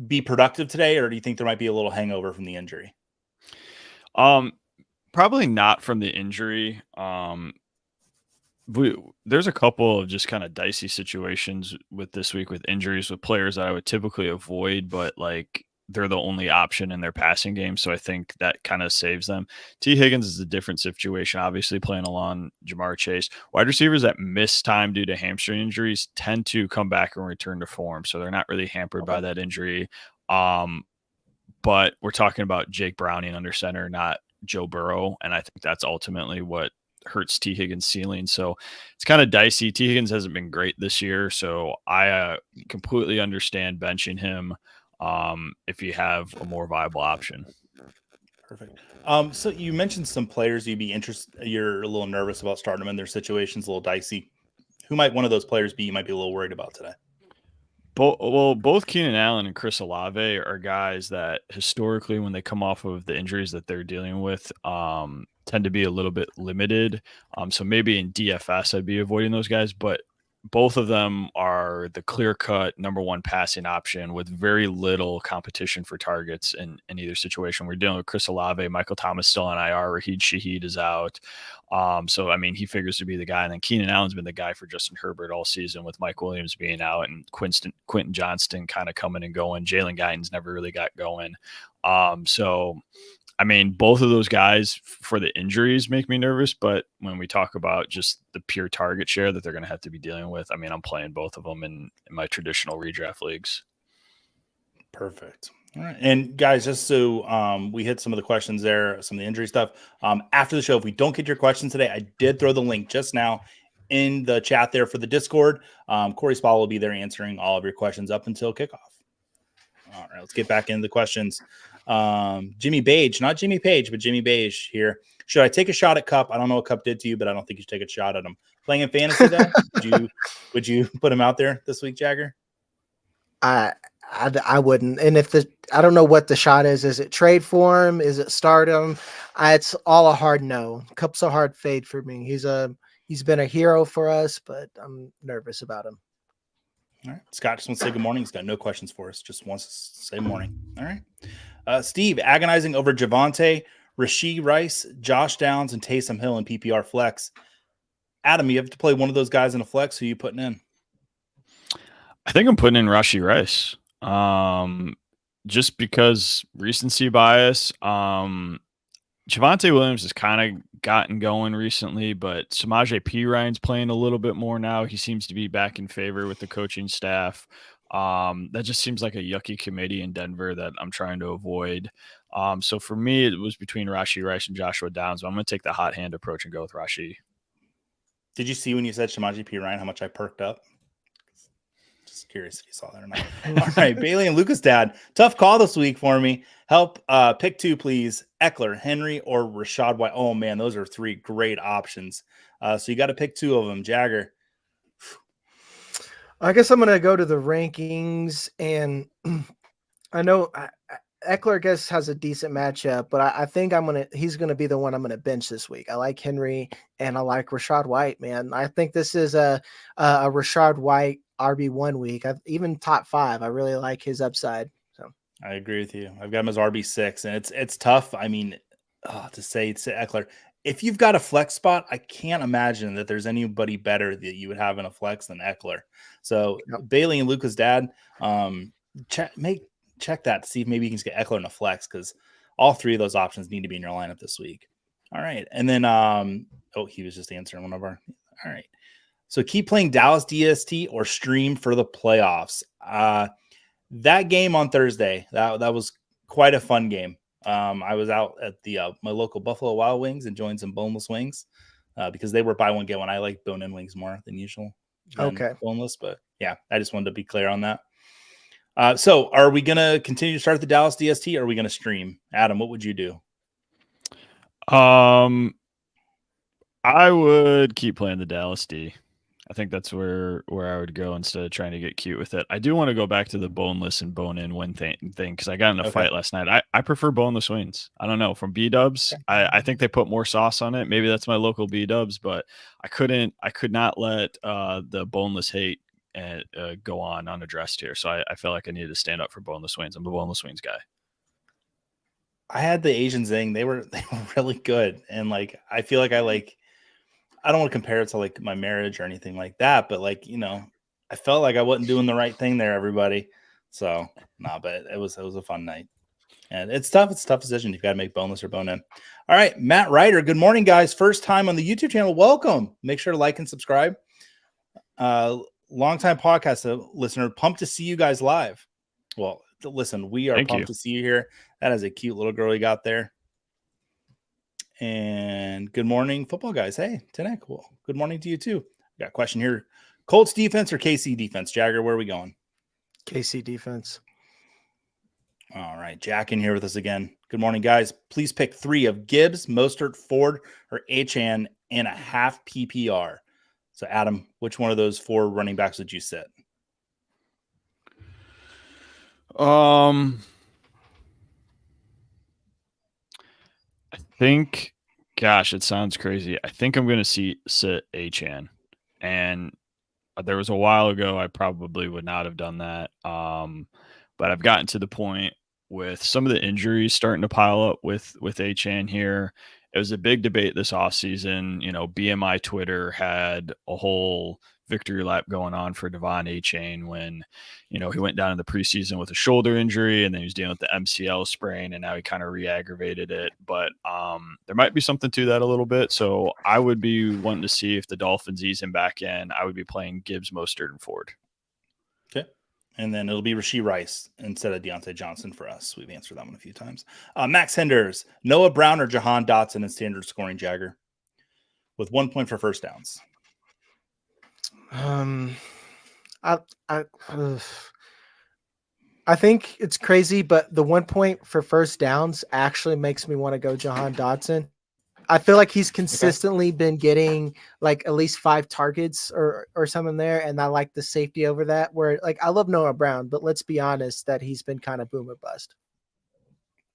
be productive today, or do you think there might be a little hangover from the injury? Probably not from the injury. there's a couple of just kind of dicey situations with this week with injuries with players that I would typically avoid, but like they're the only option in their passing game. So I think that kind of saves them. T. Higgins is a different situation, obviously playing along Jamar Chase. Wide receivers that miss time due to hamstring injuries tend to come back and return to form. So they're not really hampered by that injury. But we're talking about Jake Browning under center, not Joe Burrow. And I think that's ultimately what hurts T. Higgins' ceiling. So it's kind of dicey. T. Higgins hasn't been great this year. So I completely understand benching him if you have a more viable option. Perfect. So you mentioned some players you're a little nervous about starting them in their situations, a little dicey. Who might one of those players be you might be a little worried about today? Both Keenan Allen and Chris Olave are guys that historically, when they come off of the injuries that they're dealing with, tend to be a little bit limited. So maybe in DFS, I'd be avoiding those guys, but both of them are the clear-cut number one passing option with very little competition for targets in either situation. We're dealing with Chris Olave, Michael Thomas still on IR, Raheed Shaheed is out. So, I mean, he figures to be the guy. And then Keenan Allen's been the guy for Justin Herbert all season with Mike Williams being out and Quentin Johnston kind of coming and going. Jalen Guyton's never really got going. So, I mean, both of those guys for the injuries make me nervous, but when we talk about just the pure target share that they're going to have to be dealing with, I mean, I'm playing both of them in my traditional redraft leagues. Perfect. All right. And guys, just so we hit some of the questions there, some of the injury stuff. After the show, if we don't get your questions today, I did throw the link just now in the chat there for the Discord. Corey Spall will be there answering all of your questions up until kickoff. All right, let's get back into the questions. Jimmy Page, not Jimmy Page, but Jimmy Beige here. Should I take a shot at Cup? I don't know what Cup did to you, but I don't think you should take a shot at him. Playing in fantasy, though, would you put him out there this week, Jagger? I wouldn't. And I don't know what the shot is. Is it trade for him? Is it start him? It's all a hard no. Cup's a hard fade for me. He's been a hero for us, but I'm nervous about him. All right. Scott just wants to say good morning. He's got no questions for us. Just wants to say morning. All right. Steve, agonizing over Javonte, Rashee Rice, Josh Downs, and Taysom Hill in PPR flex. Adam, you have to play one of those guys in a flex. Who are you putting in? I think I'm putting in Rashee Rice. Just because recency bias. Javonte Williams has kind of gotten going recently, but Samaje Perine's playing a little bit more now. He seems to be back in favor with the coaching staff. That just seems like a yucky committee in Denver that I'm trying to avoid. So for me, it was between Rashee Rice and Joshua Downs. But I'm going to take the hot hand approach and go with Rashee. Did you see when you said Samaje Perine how much I perked up? Just curious if you saw that or not. All right, Bailey and Lucas' dad. Tough call this week for me. Help pick two, please. Eckler, Henry, or Rashad White. Oh, man, those are three great options. So you got to pick two of them. Jagger. I guess I'm going to go to the rankings, and I know Eckler, I guess, has a decent matchup, but I think he's going to be the one I'm going to bench this week. I like Henry, and I like Rashad White, man. I think this is a Rashad White RB1 week. Even top 5. I really like his upside. So I agree with you. I've got him as RB6, and it's tough. I mean, to say Eckler. If you've got a flex spot, I can't imagine that there's anybody better that you would have in a flex than Eckler. So Bailey and Luca's dad, check that to see if maybe you can get Eckler in a flex, because all three of those options need to be in your lineup this week. All right. And then, he was just answering one of our. All right. So keep playing Dallas DST or stream for the playoffs. That game on Thursday, that was quite a fun game. I was out at the my local Buffalo Wild Wings enjoying some boneless wings because they were buy one get one. I like bone-in wings more than usual. Okay, boneless, but yeah, I just wanted to be clear on that. So are we gonna continue to start the Dallas DST, or are we gonna stream? Adam, what would you do? I would keep playing the Dallas D. I think that's where I would go instead of trying to get cute with it. I do want to go back to the boneless and bone-in wing thing because I got in a fight last night. I prefer boneless wings. I don't know. From B-Dubs, I think they put more sauce on it. Maybe that's my local B-Dubs, but I could not let the boneless hate go on unaddressed here. So I feel like I needed to stand up for boneless wings. I'm the boneless wings guy. I had the Asian Zing. They were really good, and like I feel like I don't want to compare it to like my marriage or anything like that, but like, I felt like I wasn't doing the right thing there, everybody. So but it was a fun night. And it's tough. It's a tough decision. You've got to make boneless or bone in. All right, Matt Ryder. Good morning, guys. First time on the YouTube channel. Welcome. Make sure to like and subscribe. Longtime podcast listener. Pumped to see you guys live. Well, listen, we are pumped to see you here. That is a cute little girl you got there. And good morning, football guys. Hey, Tanek. Cool. Good morning to you too. Got a question here. Colts defense or KC defense? Jagger, where are we going? KC defense. All right, Jack in here with us again. Good morning, guys. Please pick 3 of Gibbs, Mostert, Ford, or Achane in a half PPR. So, Adam, which one of those 4 running backs would you sit? I think, gosh, it sounds crazy. I think I'm going to sit Achane. And there was a while ago I probably would not have done that. But I've gotten to the point with some of the injuries starting to pile up with Achane here. It was a big debate this offseason. BMI Twitter had a whole victory lap going on for Devon Achane when, he went down in the preseason with a shoulder injury and then he was dealing with the MCL sprain and now he kind of re-aggravated it. But there might be something to that a little bit. So I would be wanting to see if the Dolphins ease him back in. I would be playing Gibbs, Mostert, and Ford. Okay. And then it'll be Rashee Rice instead of Deontay Johnson for us. We've answered that one a few times. Max Henders, Noah Brown or Jahan Dotson in standard scoring, Jagger, with 1 point for first downs. I think it's crazy, but the 1 point for first downs actually makes me want to go Jahan Dotson. I feel like he's consistently been getting like at least 5 targets or something there. And I like the safety over that where like, I love Noah Brown, but let's be honest that he's been kind of boom or bust.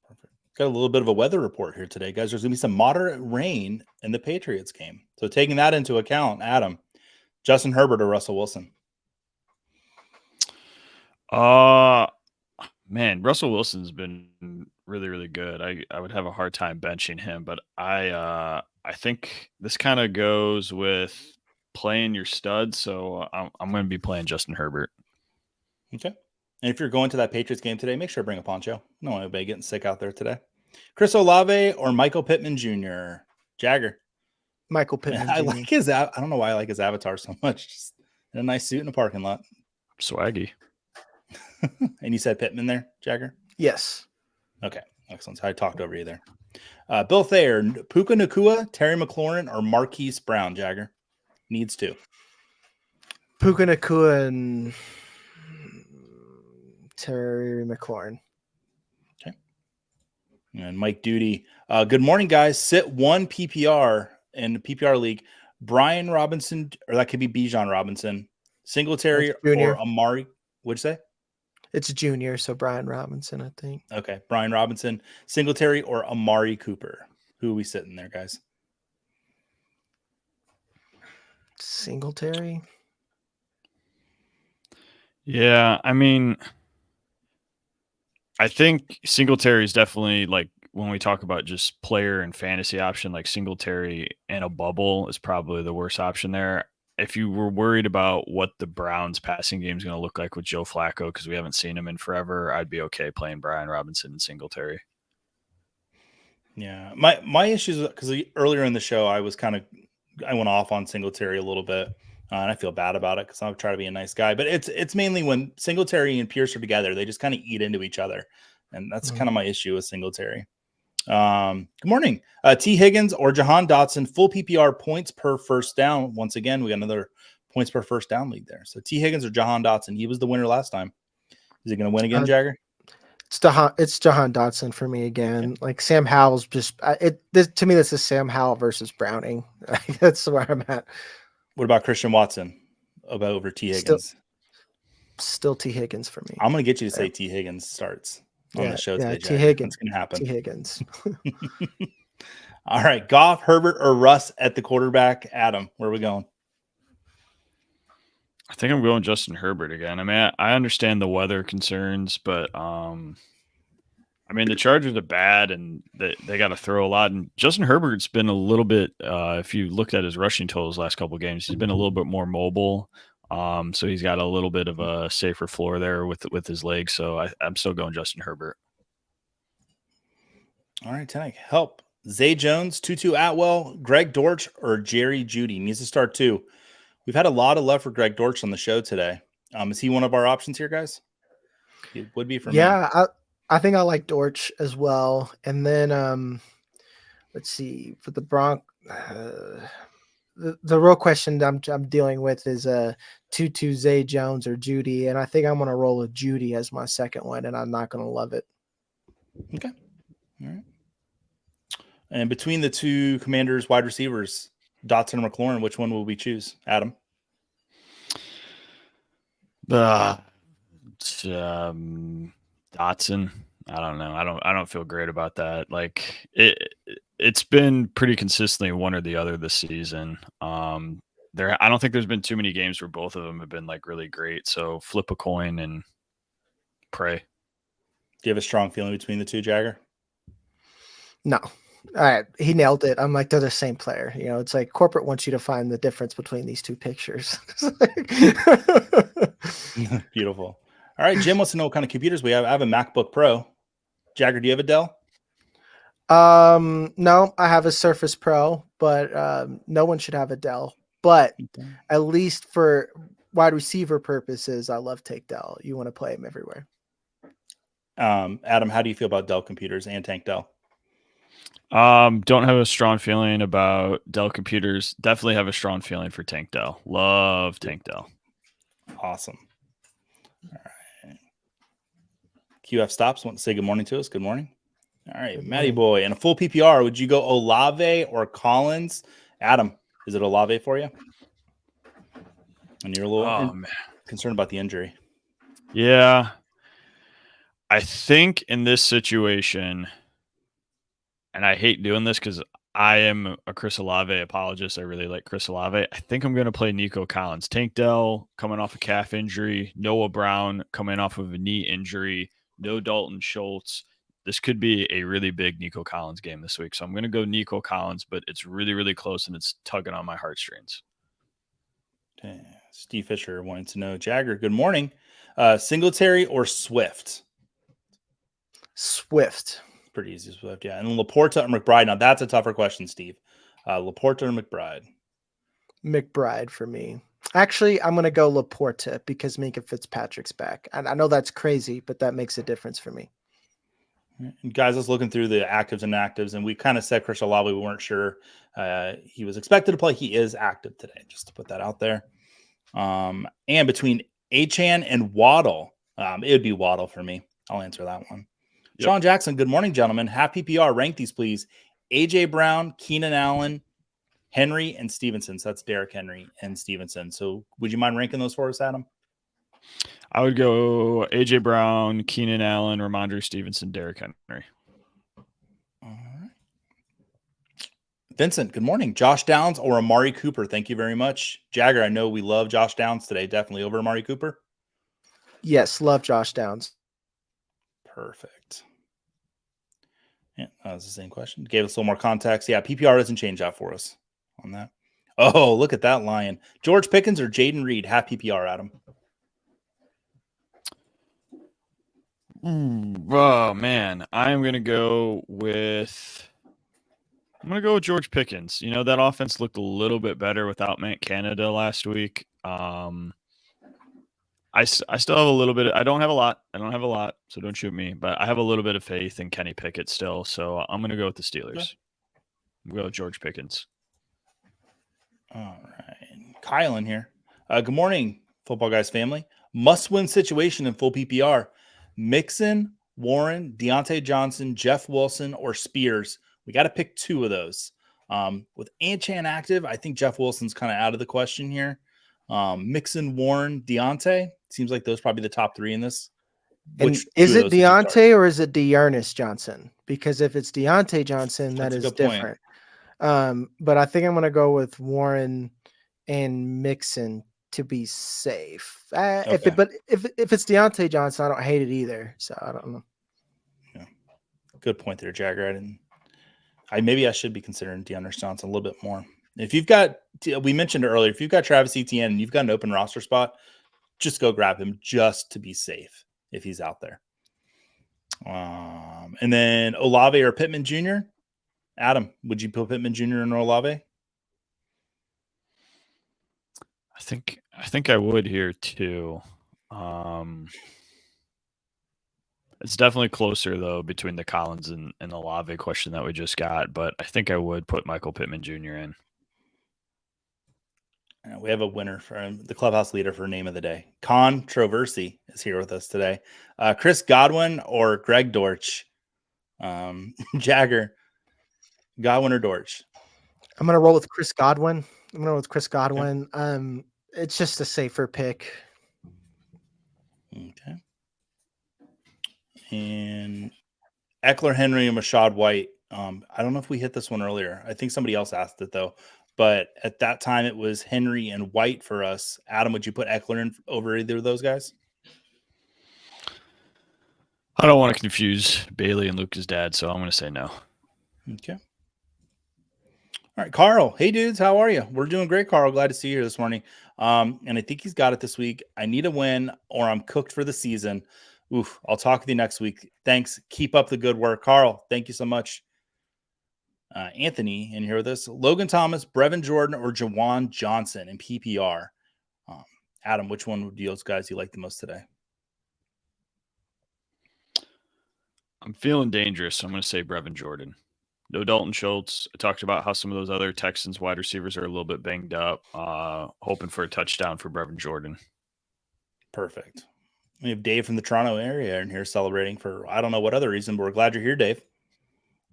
Perfect. Got a little bit of a weather report here today, guys. There's going to be some moderate rain in the Patriots game. So taking that into account, Adam, Justin Herbert or Russell Wilson? Man, Russell Wilson's been really, really good. I would have a hard time benching him, but I think this kind of goes with playing your stud. So I'm going to be playing Justin Herbert. Okay. And if you're going to that Patriots game today, make sure to bring a poncho. No anybody getting sick out there today. Chris Olave or Michael Pittman Jr.? Jagger. Michael Pittman. I like his. I don't know why I like his avatar so much. Just in a nice suit in a parking lot. Swaggy. And you said Pittman there, Jagger? Yes. Okay. Excellent. So I talked over you there. Bill Thayer, Puka Nacua, Terry McLaurin, or Marquise Brown, Jagger? Needs to. Puka Nacua and Terry McLaurin. Okay. And Mike Duty. Good morning, guys. Sit 1 PPR in the PPR league. Brian Robinson, or that could be Bijan Robinson, Singletary, or Amari. What'd you say? It's junior, so Brian Robinson, I think. Okay. Brian Robinson, Singletary, or Amari Cooper. Who are we sitting there, guys? Singletary. Yeah, I mean, I think Singletary is definitely like when we talk about just player and fantasy option, like Singletary in a bubble is probably the worst option there. If you were worried about what the Browns passing game is going to look like with Joe Flacco, because we haven't seen him in forever, I'd be okay playing Brian Robinson and Singletary. Yeah, my issues, because earlier in the show I went off on Singletary a little bit, and I feel bad about it because I'll try to be a nice guy. But it's mainly when Singletary and Pierce are together, they just kind of eat into each other, and that's kind of my issue with Singletary. Good morning, T. Higgins or Jahan Dotson, full PPR points per first down. Once again, we got another points per first down league there. So T. Higgins or Jahan Dotson, he was the winner last time. Is he going to win again, Jagger? It's Jahan Dotson for me again. Yeah. Like Sam Howell's just to me, this is Sam Howell versus Browning. That's where I'm at. What about Christian Watson over T. Higgins? Still T. Higgins for me. I'm going to get you to say T. Higgins starts on the show today. T. Higgins. It's going to happen. T. Higgins. All right. Goff, Herbert, or Russ at the quarterback? Adam, where are we going? I think I'm going Justin Herbert again. I mean, I understand the weather concerns, but I I mean, the Chargers are bad, and they got to throw a lot. And Justin Herbert's been a little bit, if you looked at his rushing totals last couple of games, he's been a little bit more mobile. So he's got a little bit of a safer floor there with his legs. So I'm still going Justin Herbert. All right, Tank, help. Zay Jones, Tutu Atwell, Greg Dortch, or Jerry Jeudy needs to start too. We've had a lot of love for Greg Dortch on the show today. Is he one of our options here, guys? It would be for me. Yeah, I think I like Dortch as well. And then let's see, for the the real question I'm dealing with is Tutu, Zay Jones, or Jeudy, and I think I'm gonna roll with Jeudy as my second one, and I'm not gonna love it. Okay, all right. And between the two Commanders wide receivers, Dotson and McLaurin, which one will we choose, Adam? Dotson. I don't know. I don't feel great about that. Like it's been pretty consistently one or the other this season. I don't think there's been too many games where both of them have been like really great. So flip a coin and pray. Do you have a strong feeling between the two, Jagger? No. All right, he nailed it. I'm like, they're the same player. You know, it's like corporate wants you to find the difference between these two pictures. Beautiful. All right, Jim wants to know what kind of computers we have. I have a MacBook Pro. Jagger, do you have a Dell? No, I have a Surface Pro, but no one should have a Dell. But at least for wide receiver purposes, I love Take Dell. You want to play them everywhere. Adam, how do you feel about Dell computers and Tank Dell? Don't have a strong feeling about Dell computers. Definitely have a strong feeling for Tank Dell. Love Tank Dell. Awesome. All right. QF Stops want to say good morning to us. Good morning. All right, Matty boy. In a full PPR, would you go Olave or Collins? Adam, is it Olave for you? And you're a little concerned about the injury. Yeah. I think in this situation, and I hate doing this because I am a Chris Olave apologist. I really like Chris Olave. I think I'm going to play Nico Collins. Tank Dell coming off a calf injury. Noah Brown coming off of a knee injury. No Dalton Schultz. This could be a really big Nico Collins game this week. So I'm going to go Nico Collins, but it's really, really close, and it's tugging on my heartstrings. Okay. Steve Fisher wanted to know, Jagger, good morning. Singletary or Swift? Swift. Pretty easy Swift, yeah. And Laporta or McBride. Now that's a tougher question, Steve. Laporta or McBride? McBride for me. Actually, I'm going to go Laporta because Minka Fitzpatrick's back. And I know that's crazy, but that makes a difference for me. And guys, let's looking through the actives and inactives, and we kind of said Chris Olave. We weren't sure he was expected to play. He is active today, just to put that out there. And between Achane and Waddle, it would be Waddle for me. I'll answer that one. Yep. Sean Jackson, good morning, gentlemen. Half PPR, rank these, please. A.J. Brown, Keenan Allen, Henry, and Stevenson. So that's Derrick Henry and Stevenson. So would you mind ranking those for us, Adam? I would go A.J. Brown, Keenan Allen, Ramondre Stevenson, Derrick Henry. All right. Vincent, good morning. Josh Downs or Amari Cooper? Thank you very much. Jagger, I know we love Josh Downs today. Definitely over Amari Cooper? Yes, love Josh Downs. Perfect. Yeah, that was the same question. Gave us a little more context. Yeah, PPR doesn't change that for us on that. Oh, look at that lion. George Pickens or Jaden Reed? Half PPR, Adam. Oh, man. I'm going to go with George Pickens. You know, that offense looked a little bit better without Matt Canada last week. I still have a little bit. I don't have a lot, so don't shoot me. But I have a little bit of faith in Kenny Pickett still, so I'm going to go with the Steelers. Okay. I'm going to go with George Pickens. All right. Kyle in here. Good morning, Football Guys family. Must-win situation in full PPR. Mixon, Warren, Deontay Johnson, Jeff Wilson, or Spears. We got to pick two of those. With Achane active, I think Jeff Wilson's kind of out of the question here. Mixon, Warren, Deontay. Seems like those probably the top three in this. Is it Deontay or is it Dearness Johnson? Because if it's Deontay Johnson, that is different. But I think I'm going to go with Warren and Mixon to be safe. Okay. If it's Deontay Johnson, I don't hate it either. So I don't know. Yeah. Good point there, Jagger. Maybe I should be considering DeAndre Johnson a little bit more. If you've got, we mentioned earlier, if you've got Travis Etienne and you've got an open roster spot, just go grab him just to be safe if he's out there. And then Olave or Pittman Jr. Adam, would you put Pittman Jr. and Olave? I think I would here too. It's definitely closer though between the Collins and Olave question that we just got, but I think I would put Michael Pittman Jr. in. We have a winner for the clubhouse leader for name of the day. Controversy is here with us today. Chris Godwin or Greg Dortch? Jagger, Godwin or Dortch? I'm going to roll with Chris Godwin. Okay. It's just a safer pick. Okay. And Eckler, Henry, and Rashad White. I don't know if we hit this one earlier. I think somebody else asked it though. But at that time, it was Henry and White for us. Adam, would you put Eckler in over either of those guys? I don't want to confuse Bailey and Luca's dad, so I'm going to say no. Okay. All right, Carl. Hey, dudes. How are you? We're doing great, Carl. Glad to see you here this morning. And I think he's got it this week. I need a win or I'm cooked for the season. Oof. I'll talk with you next week. Thanks. Keep up the good work. Carl, thank you so much. Anthony in here with us. Logan Thomas, Brevin Jordan, or Jawan Johnson in PPR. Adam, which one of those guys you like the most today? I'm feeling dangerous, so I'm going to say Brevin Jordan. No Dalton Schultz. I talked about how some of those other Texans wide receivers are a little bit banged up. Hoping for a touchdown for Brevin Jordan. Perfect. We have Dave from the Toronto area in here celebrating for I don't know what other reason, but we're glad you're here, Dave.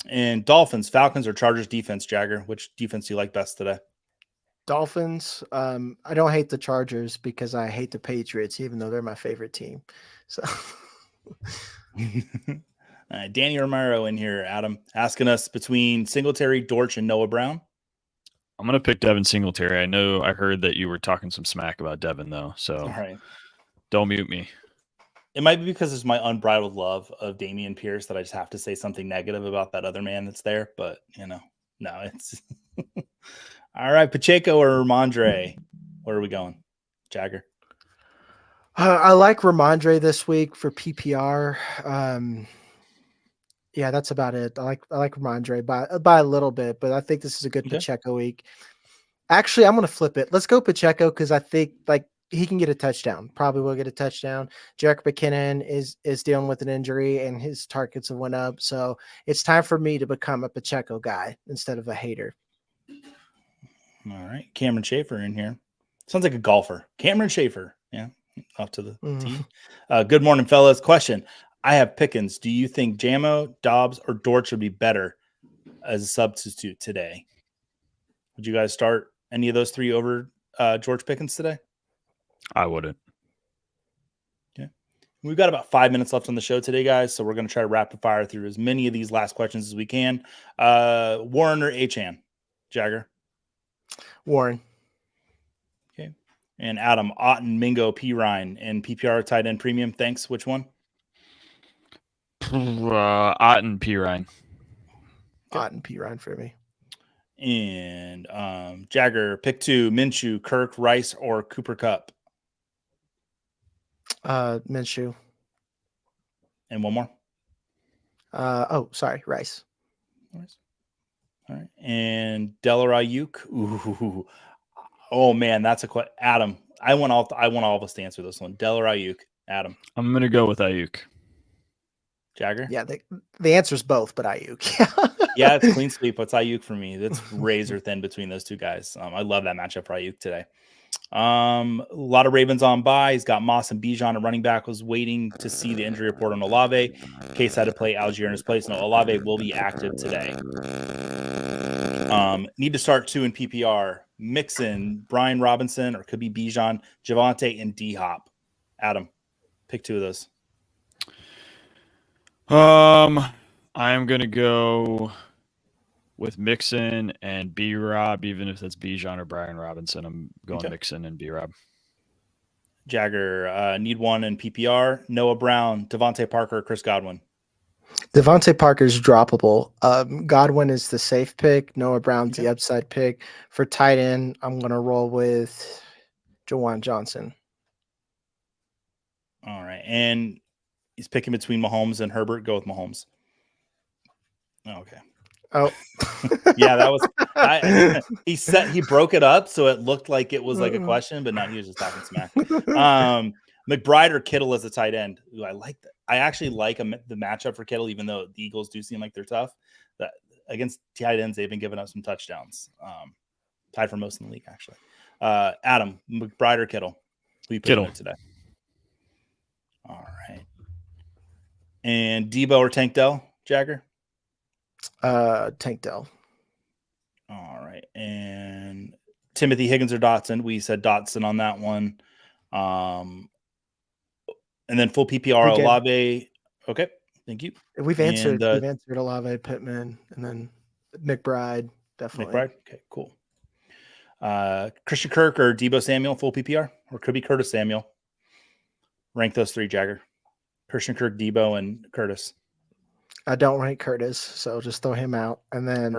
And Dolphins, Falcons, or Chargers defense, Jagger? Which defense do you like best today? Dolphins. I don't hate the Chargers because I hate the Patriots, even though they're my favorite team. So, Danny Romero in here, Adam, asking us between Singletary, Dortch, and Noah Brown. I'm going to pick Devin Singletary. I heard that you were talking some smack about Devin, though, so all right. Don't mute me. It might be because it's my unbridled love of Damian Pierce that I just have to say something negative about that other man that's there. But, no, it's all right. Pacheco or Ramondre? Where are we going? Jagger. I like Ramondre this week for PPR. Yeah, that's about it. I like Ramondre by a little bit, but I think this is a good Pacheco week. Actually, I'm going to flip it. Let's go Pacheco because I think he can get a touchdown. Probably will get a touchdown. Jerick McKinnon is dealing with an injury and his targets have went up. So it's time for me to become a Pacheco guy instead of a hater. All right. Cameron Schaefer in here. Sounds like a golfer. Cameron Schaefer. Yeah. Off to the team. Good morning, fellas. Question. I have Pickens. Do you think Jamo, Dobbs, or Dortch would be better as a substitute today? Would you guys start any of those three over George Pickens today? I wouldn't. Okay. We've got about 5 minutes left on the show today, guys, so we're going to try to rapid fire through as many of these last questions as we can. Warren or Achane? Jagger? Warren. Okay. And Adam, Otten, Mingo, Pirine, and PPR tight end premium. Thanks. Which one? Otten, Pirine. Otten, Pirine for me. And Jagger, pick two: Minshew, Kirk, Rice, or Cooper Kupp. Minshew. And one more. Rice. All right. And Ayuk. Ooh. Oh man, that's a question. Adam, I want all of us to answer this one. Ayuk. Adam. I'm gonna go with Ayuk. Jagger. Yeah, the answer is both, but Ayuk. Yeah, it's clean sweep. It's Ayuk for me. It's razor thin between those two guys. I love that matchup for Ayuk today. A lot of Ravens on bye. He's got Moss and Bijan, a running back. Was waiting to see the injury report on Olave. Case had to play Algier in his place. No, Olave will be active today. Need to start two in PPR. Mixon, Brian Robinson, or could be Bijan, Javonte, and D-Hop. Adam, pick two of those. I'm gonna go with Mixon and B-Rob, even if that's Bijan or Brian Robinson. I'm going Mixon and B-Rob. Jagger, need one in PPR. Noah Brown, Devontae Parker, Chris Godwin. Devontae Parker's droppable. Godwin is the safe pick. Noah Brown's Okay. the upside pick. For tight end, I'm going to roll with Jawan Johnson. All right. And he's picking between Mahomes and Herbert. Go with Mahomes. Okay. Oh, Yeah, that was he broke it up so it looked like it was like a question, but not he was just talking smack. McBride or Kittle as a tight end. Ooh, I like that. I actually like the matchup for Kittle, even though the Eagles do seem like they're tough. That against tight ends, they've been giving up some touchdowns. Tied for most in the league, actually. Adam, McBride or Kittle? Who you picking today? All right. And Debo or Tank Dell, Jagger? Tank Dell. All right. And Timothy Higgins or Dotson? We said Dotson on that one. And then full PPR Olave. Okay. Thank you. We've answered Olave, Pittman, and then McBride. Definitely. McBride. Okay, cool. Christian Kirk or Debo Samuel, full PPR? Or could be Curtis Samuel. Rank those three, Jagger. Christian Kirk, Debo, and Curtis. I don't rank Curtis, so just throw him out. And then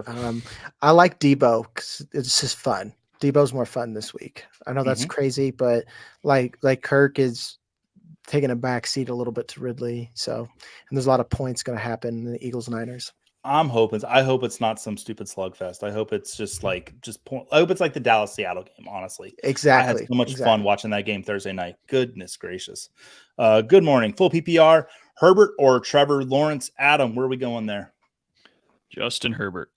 I like Debo because it's just fun. Debo's more fun this week. I know that's crazy, but like Kirk is taking a back seat a little bit to Ridley. So, and there's a lot of points going to happen in the Eagles-Niners. I hope it's not some stupid slugfest. I hope it's just I hope it's like the Dallas-Seattle game, honestly. Exactly. I had so much fun watching that game Thursday night. Goodness gracious. Good morning. Full PPR, Herbert or Trevor Lawrence? Adam, where are we going there? Justin Herbert.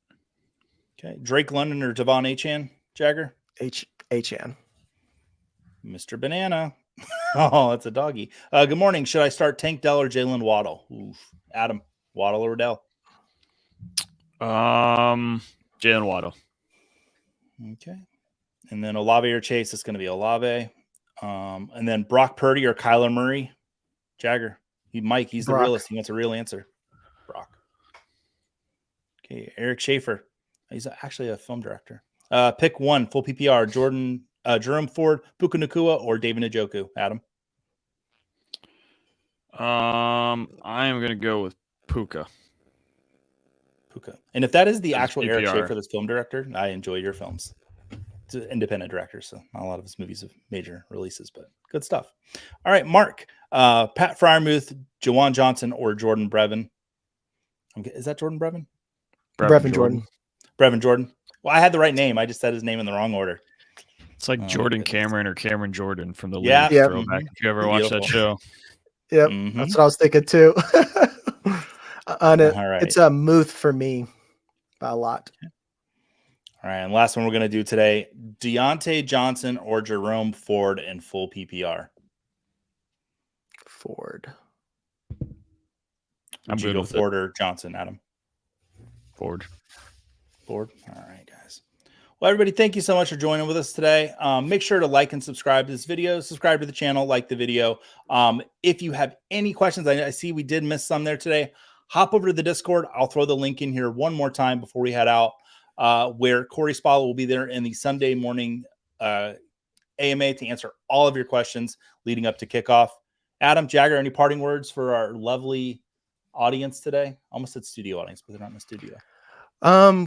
Okay. Drake London or Devon Achane, Jagger? Achane. Mr. Banana. Oh, that's a doggy. Good morning. Should I start Tank Dell or Jalen Waddle? Oof. Adam, Waddle or Dell? Jalen Waddle. Okay. And then Olave or Chase is going to be Olave. And then Brock Purdy or Kyler Murray? Jagger. He's the realist. He wants a real answer. Brock. Okay. Eric Schaefer. He's actually a film director. Pick one, full PPR. Jerome Ford, Puka Nacua, or David Njoku? Adam. I am going to go with Puka. And if that is the actual PPR. Eric Schaefer, this film director, I enjoy your films. It's an independent director, so not a lot of his movies have major releases, but good stuff. All right, Mark. Pat Freiermuth, Jawan Johnson, or Jordan Brevin? Is that Jordan Brevin? Brevin Jordan. Brevin Jordan. Well, I had the right name. I just said his name in the wrong order. It's like Jordan Cameron or Cameron Jordan from the league throwback. If you ever watched that show. Yep, that's what I was thinking too. It's a Muth for me by a lot. All right, and last one we're going to do today, Deontay Johnson or Jerome Ford in full PPR? Ford. I'm going to go Ford or Johnson, Adam? Ford. All right, guys. Well, everybody, thank you so much for joining with us today. Make sure to like and subscribe to this video, subscribe to the channel, like the video. If you have any questions, I see we did miss some there today. Hop over to the Discord. I'll throw the link in here one more time before we head out, where Corey Spalla will be there in the Sunday morning AMA to answer all of your questions leading up to kickoff. Adam, Jagger, any parting words for our lovely audience today? I almost said studio audience, but they're not in the studio.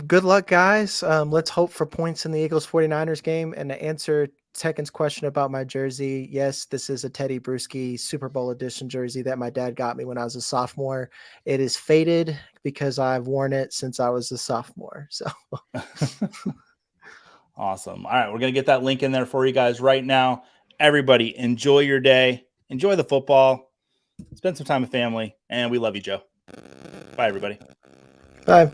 Good luck, guys. Let's hope for points in the Eagles 49ers game. And to answer Tekken's question about my jersey, yes, this is a Teddy Bruschi Super Bowl edition jersey that my dad got me when I was a sophomore. It is faded because I've worn it since I was a sophomore. So awesome. All right, we're going to get that link in there for you guys right now. Everybody, enjoy your day. Enjoy the football. Spend some time with family. And we love you, Joe. Bye, everybody. Bye.